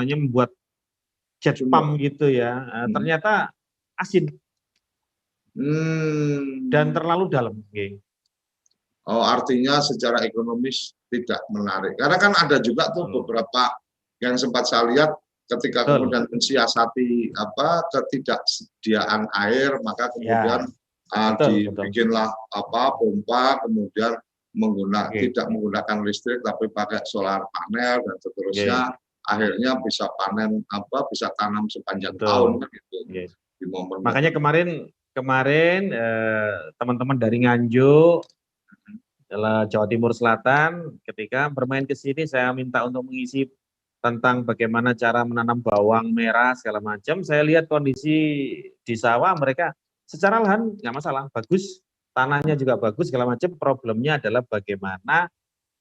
membuat jet pump gitu ya. Ternyata asin dan terlalu dalam. Okay. Oh, artinya secara ekonomis tidak menarik. Karena kan ada juga tuh beberapa yang sempat saya lihat ketika kemudian mensiasati ketidaksediaan air, maka kemudian dibikinlah pompa, kemudian tidak menggunakan listrik tapi pakai solar panel dan seterusnya. Akhirnya bisa panen bisa tanam sepanjang tahun kan gitu. Di momen makanya kemarin teman-teman dari Nganjuk, Jawa Timur Selatan, ketika bermain ke sini saya minta untuk mengisi tentang bagaimana cara menanam bawang merah segala macam. Saya lihat kondisi di sawah mereka secara lahan nggak masalah, bagus, tanahnya juga bagus segala macam. Problemnya adalah bagaimana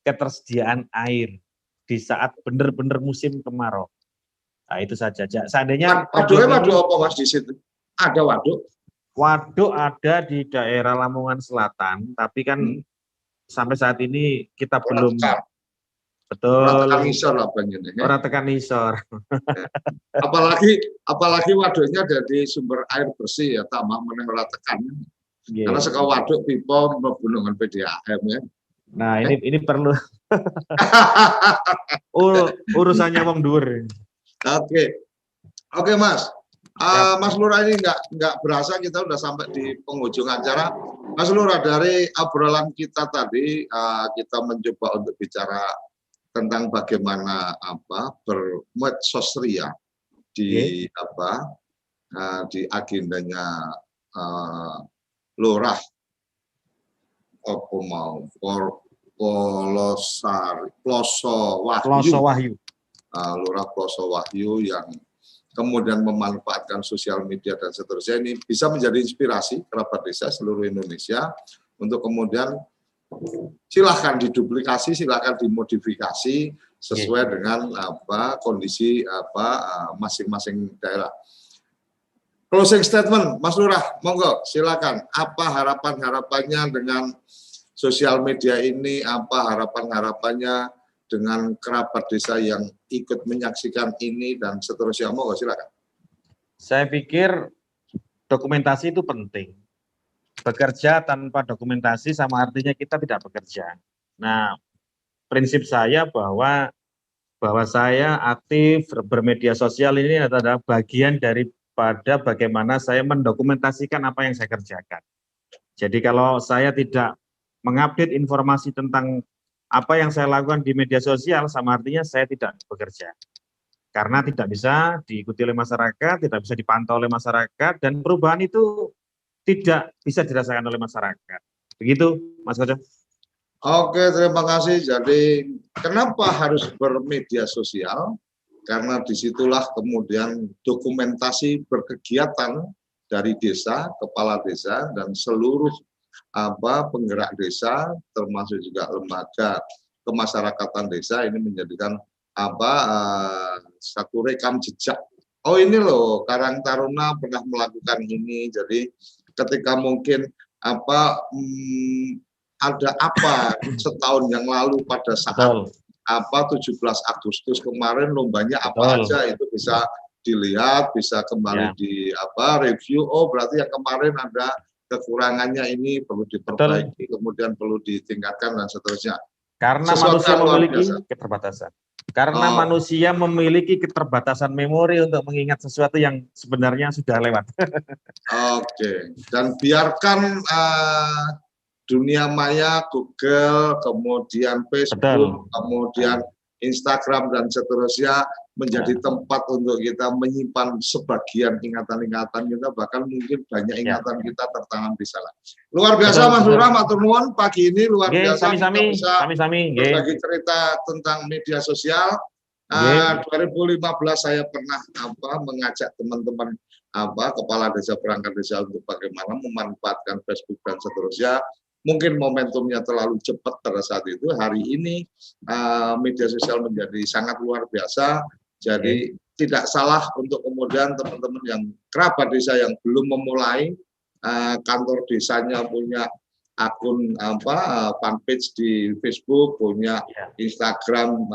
ketersediaan air di saat benar-benar musim kemarau. Nah, itu saja. Seandainya waduk apa Mas di situ? Ada waduk? Waduk ada di daerah Lamongan Selatan, tapi kan sampai saat ini kita belum betul. Orang tekan isor. Apalagi waduknya dari sumber air bersih ya, tambah meneh ora tekan. Karena sekarang waduk pipa membunungan PDAM ya. Nah, ini perlu urusannya wong dhuwur. Oke Mas. Mas Lurah ini nggak berasa kita udah sampai di penghujung acara. Mas Lurah, dari obrolan kita tadi kita mencoba untuk bicara tentang bagaimana bermedsos ria di di agendanya Lurah Ploso Wahyu. Lurah Ploso Wahyu yang kemudian memanfaatkan sosial media dan seterusnya, ini bisa menjadi inspirasi kerabat desa seluruh Indonesia untuk kemudian silahkan diduplikasi, silahkan dimodifikasi sesuai dengan kondisi masing-masing daerah. Closing statement, Mas Lurah, monggo silakan. Apa harapannya dengan sosial media ini? Apa harapannya dengan kerabat desa yang ikut menyaksikan ini dan seterusnya? Monggo silakan. Saya pikir dokumentasi itu penting. Bekerja tanpa dokumentasi sama artinya kita tidak bekerja. Nah, prinsip saya bahwa saya aktif bermedia sosial ini adalah bagian daripada bagaimana saya mendokumentasikan apa yang saya kerjakan. Jadi kalau saya tidak mengupdate informasi tentang apa yang saya lakukan di media sosial, sama artinya saya tidak bekerja. Karena tidak bisa diikuti oleh masyarakat, tidak bisa dipantau oleh masyarakat, dan perubahan itu tidak bisa dirasakan oleh masyarakat. Begitu, Mas Koco. Oke, terima kasih. Jadi, kenapa harus bermedia sosial? Karena disitulah kemudian dokumentasi berkegiatan dari desa, kepala desa, dan seluruh penggerak desa, termasuk juga lembaga kemasyarakatan desa, ini menjadikan satu rekam jejak. Oh, ini loh Karang Taruna pernah melakukan ini. Jadi ketika mungkin ada setahun yang lalu pada saat 17 Agustus kemarin lombanya apa aja, itu bisa dilihat, bisa kembali di review. Oh, berarti yang kemarin ada kekurangannya, ini perlu diperbaiki, kemudian perlu ditingkatkan dan seterusnya. Karena manusia memiliki keterbatasan. Karena manusia memiliki keterbatasan memori untuk mengingat sesuatu yang sebenarnya sudah lewat. Oke. Dan biarkan dunia maya, Google, kemudian Facebook, kemudian Instagram dan seterusnya menjadi tempat untuk kita menyimpan sebagian ingatan-ingatan kita, bahkan mungkin banyak ingatan kita tertanam di sana. Luar biasa Mas Lurah, matur nuwun pagi ini luar biasa. Kita bisa berbagi cerita tentang media sosial. 2015 saya pernah mengajak teman-teman kepala desa, perangkat desa untuk bagaimana memanfaatkan Facebook dan seterusnya. Mungkin momentumnya terlalu cepat pada saat itu. Hari ini media sosial menjadi sangat luar biasa. Jadi tidak salah untuk kemudian teman-teman yang kerabat desa yang belum memulai kantor desanya punya akun fanpage di Facebook, punya Instagram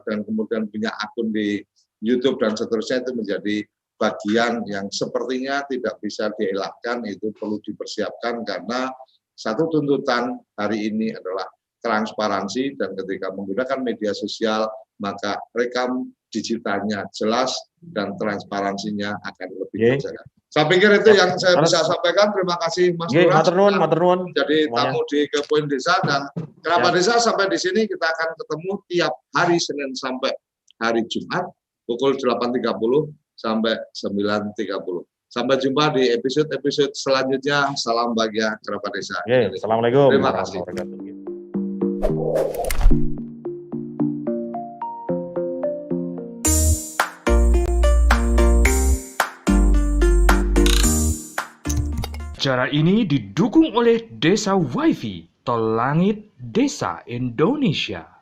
dan kemudian punya akun di YouTube dan seterusnya, itu menjadi bagian yang sepertinya tidak bisa dielakkan, itu perlu dipersiapkan karena satu tuntutan hari ini adalah transparansi, dan ketika menggunakan media sosial maka rekam digitalnya jelas dan transparansinya akan lebih terjaga. Saya pikir itu yang saya bisa sampaikan. Terima kasih Mas Lurah jadi tamu di Kepoin Desa, dan Kerabat Desa sampai di sini kita akan ketemu tiap hari Senin sampai hari Jumat pukul 8.30 sampai 9.30. Sampai jumpa di episode-episode selanjutnya. Salam bahagia Kerabat Desa. Assalamualaikum. Terima kasih. Acara ini didukung oleh Desa Wifi, Tol Langit Desa Indonesia.